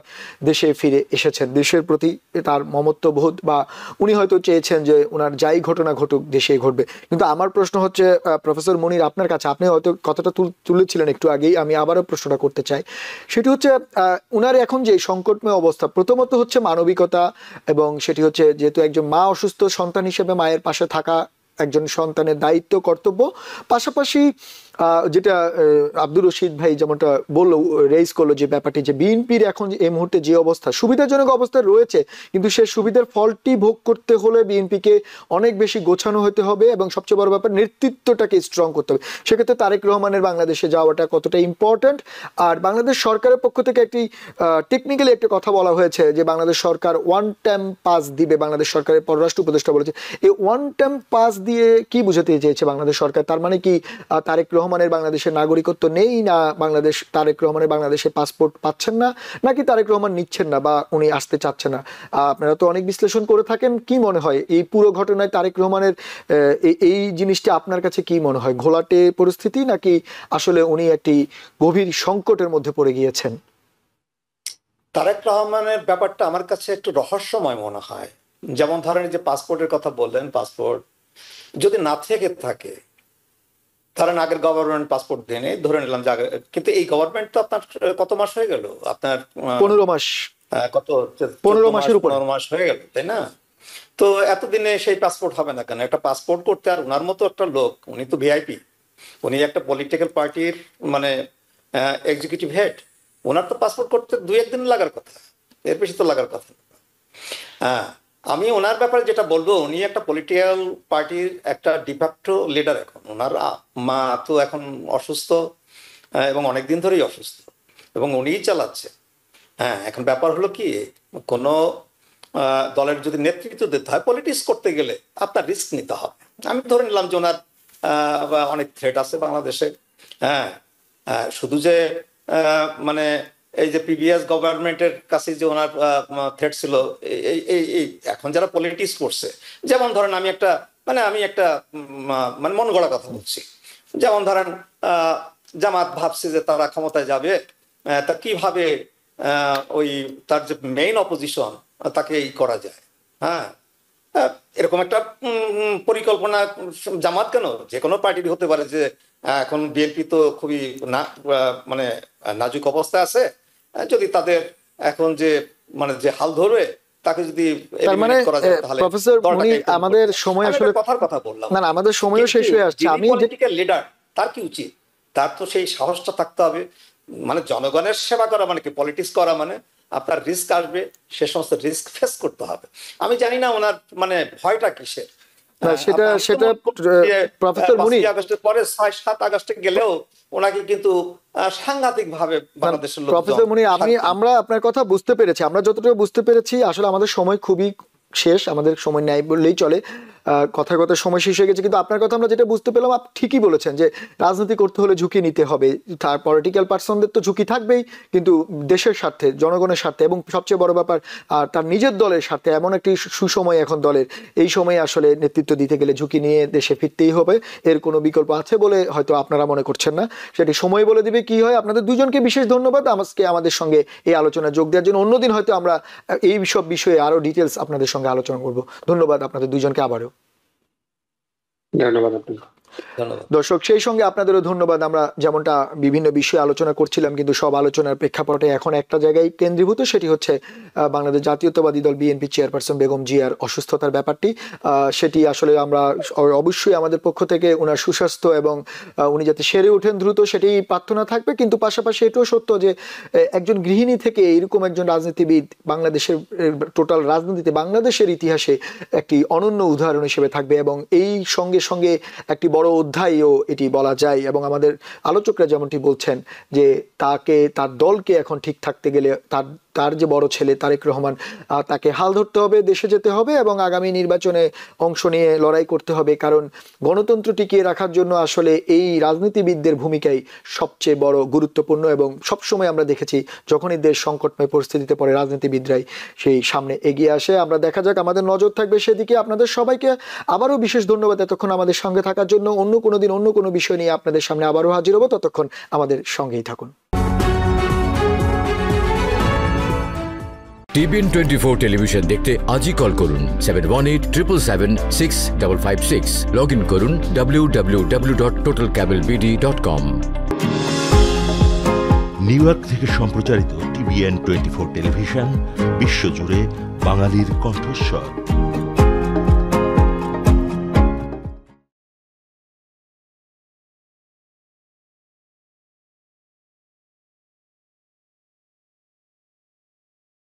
দেশে ফিরে এসেছেন। দেশের প্রতি তার মমত্ববোধ, বা উনি হয়তো চেয়েছেন যে ওনার যাই ঘটনা ঘটুক দেশে ঘটবে। কিন্তু আমার প্রশ্ন হচ্ছে প্রফেসর মনির আপনার কাছে, আপনি হয়তো কথাটা তুলেছিলেন একটু আগেই, আমি আবারও প্রশ্নটা করতে চাই। সেটি হচ্ছে উনার এখন যে সংকটময় অবস্থা, প্রথমত হচ্ছে মানবিকতা, এবং সেটি হচ্ছে যেহেতু একজন মা অসুস্থ, সন্তান হিসেবে মায়ের পাশে থাকা একজন সন্তানের দায়িত্ব, কর্তব্য। পাশাপাশি যেটা আব্দুর রশিদ ভাই যেমনটা বললো, রেইজ করলো যে ব্যাপারটি, যে বিএনপির এখন এই মুহূর্তে যে অবস্থা, সুবিধাজনক অবস্থায় রয়েছে, কিন্তু সেই সুবিধার ফলটি ভোগ করতে হলে বিএনপিকে অনেক বেশি গোছানো হতে হবে, এবং সবচেয়ে বড় ব্যাপার নেতৃত্বটাকে স্ট্রং করতে হবে। সেক্ষেত্রে তারেক রহমানের বাংলাদেশে যাওয়াটা কতটা ইম্পর্ট্যান্ট। আর বাংলাদেশ সরকারের পক্ষ থেকে একটি টেকনিক্যালি একটা কথা বলা হয়েছে যে বাংলাদেশ সরকার ওয়ান টাইম পাস দিবে। বাংলাদেশ সরকারের পররাষ্ট্র উপদেষ্টা বলেছে, এই ওয়ান টাইম পাস দিয়ে কি বুঝাতে চেয়েছে বাংলাদেশ সরকার? তার মানে কি তারেক রহমানের বাংলাদেশের নাগরিকত্ব নেই, না বাংলাদেশ তারেক রহমানের বাংলাদেশে পাসপোর্ট পাচ্ছেন না, নাকি তারেক রহমান নিচ্ছেন না বা উনি আসতে চাচ্ছেন না? আপনারা তো অনেক বিশ্লেষণ করে থাকেন, কি মনে হয় এই পুরো ঘটনায় তারেক রহমানের এই জিনিসটা আপনার কাছে কি মনে হয়? ঘোলাটে পরিস্থিতি, নাকি আসলে উনি একটি গভীর সংকটের মধ্যে পড়ে গিয়েছেন? তারেক রহমানের ব্যাপারটা আমার কাছে একটু রহস্যময় মনে হয়। যেমন ধরেন যে পাসপোর্টের কথা বললেন, পাসপোর্ট যদি না থেকে থাকে, ধরেন আগের গভর্নমেন্ট পাসপোর্ট দেনে ধরে নিলাম যে কিন্তু এই গভর্নমেন্ট তো আপনার কত মাস হয়ে গেল, আপনার 15 মাস, কত 15 মাসের উপর 15 মাস হয়ে গেল, তাই না? তো এতদিনে সেই পাসপোর্ট হবে না কেন? একটা পাসপোর্ট করতে, আর ওনার মতো একটা লোক, উনি তো ভিআইপি, উনি একটা পলিটিক্যাল পার্টির মানে এক্সিকিউটিভ হেড, ওনার তো পাসপোর্ট করতে 2-1 দিন লাগার কথা, এর বেশি তো লাগার কথা। হ্যাঁ, আমি ওনার ব্যাপারে যেটা বলবো, উনি একটা পলিটিক্যাল পার্টির একটা ডিফ্যাক্টো লিডার। এখন ওনার মা তো এখন অসুস্থ, এবং অনেকদিন ধরেই অসুস্থ, এবং উনিই চালাচ্ছে। হ্যাঁ, এখন ব্যাপার হলো কি, কোনো দলের যদি নেতৃত্ব দিতে হয়, পলিটিক্স করতে গেলে আপনার রিস্ক নিতে হবে। আমি ধরে নিলাম যে ওনার অনেক থ্রেট আছে বাংলাদেশে। হ্যাঁ, শুধু যে মানে এই যে প্রিভিয়াস গভর্নমেন্টের কাছে যে ওনার থ্রেট ছিল, এই এখন যারা পলিটিক্স করছে, যেমন ধরেন আমি একটা মানে মন গড়া কথা বলছি, যেমন ধরেন জামাত ভাবছে যে তারা ক্ষমতায় যাবে, তা কিভাবে ওই তার যে মেইন অপোজিশন তাকে করা যায়। হ্যাঁ, এরকম একটা পরিকল্পনা জামাত কেন, যে কোনো পার্টির হতে পারে। যে এখন বিএনপি তো খুবই মানে নাজুক অবস্থায় আছে, যদি তাদের এখন যে মানে যে হাল ধরবে তাকে যদি করা যায়, তাহলে প্রফেসর মুনির, আমাদের সময় আসলে কথার কথা বললাম না, আমাদের সময়ও শেষ হয়ে আসছে। আমি পলিটিক্যাল লিডার, তার কি উচিত? তার তো সেই সাহসটা থাকতে হবে। মানে জনগণের সেবা করা মানে কি? পলিটিক্স করা মানে আপনার রিস্ক আসবে, সে সমস্ত রিস্ক ফেস করতে হবে। আমি জানি না ওনার মানে ভয়টা কিসের। সেটা প্রফেসর মুনির, আগস্টের পরে 6-7 আগস্টে গেলেও ওনাকে কিন্তু সাংঘাতিক ভাবে বাংলাদেশের লোক। প্রফেসর মুনির, আমরা আপনার কথা বুঝতে পেরেছি, আমরা যতটুকু বুঝতে পেরেছি, আসলে আমাদের সময় খুবই শেষ, আমাদের সময় নাই বললেই চলে, কথার কথা সময় শেষ হয়ে গেছে। কিন্তু আপনার কথা আমরা যেটা বুঝতে পেলাম, আপনি ঠিকই বলেছেন যে রাজনীতি করতে হলে ঝুঁকি নিতে হবে। তার পলিটিক্যাল পার্সনদের তো ঝুঁকি থাকবেই, কিন্তু দেশের স্বার্থে, জনগণের স্বার্থে, এবং সবচেয়ে বড় ব্যাপার তার নিজের দলের স্বার্থে, এমন একটি সুসময় এখন দলের, এই সময়ে আসলে নেতৃত্ব দিতে গেলে ঝুঁকি নিয়ে দেশে ফিরতেই হবে। এর কোনো বিকল্প আছে বলে হয়তো আপনারা মনে করছেন না, সেটি সময় বলে দিবে কি হয়। আপনাদের দুজনকে বিশেষ ধন্যবাদ আজকে আমাদের সঙ্গে এই আলোচনা যোগ দেওয়ার জন্য। অন্যদিন হয়তো আমরা এই সব বিষয়ে আরো ডিটেলস আপনাদের সঙ্গে আলোচনা করব। ধন্যবাদ আপনাদের দুজনকে আবারও। ধন্যবাদ আপনাকে। দর্শক, সেই সঙ্গে আপনাদেরও ধন্যবাদ। আমরা যেমনটা বিভিন্ন বিষয়ে আলোচনা করছিলাম, কিন্তু সব আলোচনার প্রেক্ষাপটে এখন একটা জায়গায় কেন্দ্রীভূত, সেটি হচ্ছে বাংলাদেশ জাতীয়তাবাদী দল বিএনপি চেয়ারপারসন বেগম জিয়ার অসুস্থতার ব্যাপারটি। সেটি আসলে আমরা অবশ্যই আমাদের পক্ষ থেকে ওনার সুস্বাস্থ্য এবং উনি যাতে সেরে ওঠেন দ্রুত, সেটি প্রার্থনা থাকবে। কিন্তু পাশাপাশি এটাও সত্য যে একজন গৃহিণী থেকে এরকম একজন রাজনীতিবিদ বাংলাদেশের টোটাল রাজনীতিতে, বাংলাদেশের ইতিহাসে একটি অনন্য উদাহরণ হিসেবে থাকবে, এবং এই সঙ্গে সঙ্গে একটি বড় বড় অধ্যায়ও এটি বলা যায়। এবং আমাদের আলোচকরা যেমনটি বলছেন যে তার দলকে এখন ঠিক থাকতে গেলে তার যে বড় ছেলে তারেক রহমান, তাকে হাল ধরতে হবে, দেশে যেতে হবে এবং আগামী নির্বাচনে অংশ নিয়ে লড়াই করতে হবে। কারণ গণতন্ত্র টিকিয়ে রাখার জন্য আসলে এই রাজনীতিবিদদের ভূমিকাই সবচেয়ে বড় গুরুত্বপূর্ণ। এবং সবসময় আমরা দেখেছি যখনই দেশ সংকটময় পরিস্থিতিতে পড়ে রাজনীতিবিদরাই সেই সামনে এগিয়ে আসে। আমরা দেখা যাক, আমাদের নজর থাকবে সেদিকে। আপনাদের সবাইকে আবারও বিশেষ ধন্যবাদ এতক্ষণ আমাদের সঙ্গে থাকার জন্য। অন্য কোনো দিন অন্য কোনো বিষয় নিয়ে আপনাদের সামনে আবারও হাজির হবো, ততক্ষণ আমাদের সঙ্গেই থাকুন। টিবিএন 24 টেলিভিশন দেখতে আজই কল করুন 7187776556। লগ ইন করুন www.totalcablebd.com। নিউ ইয়র্ক থেকে সম্প্রচারিত টিবিএন 24 টেলিভিশন বিশ্বজুড়ে বাঙালির কণ্ঠস্বর।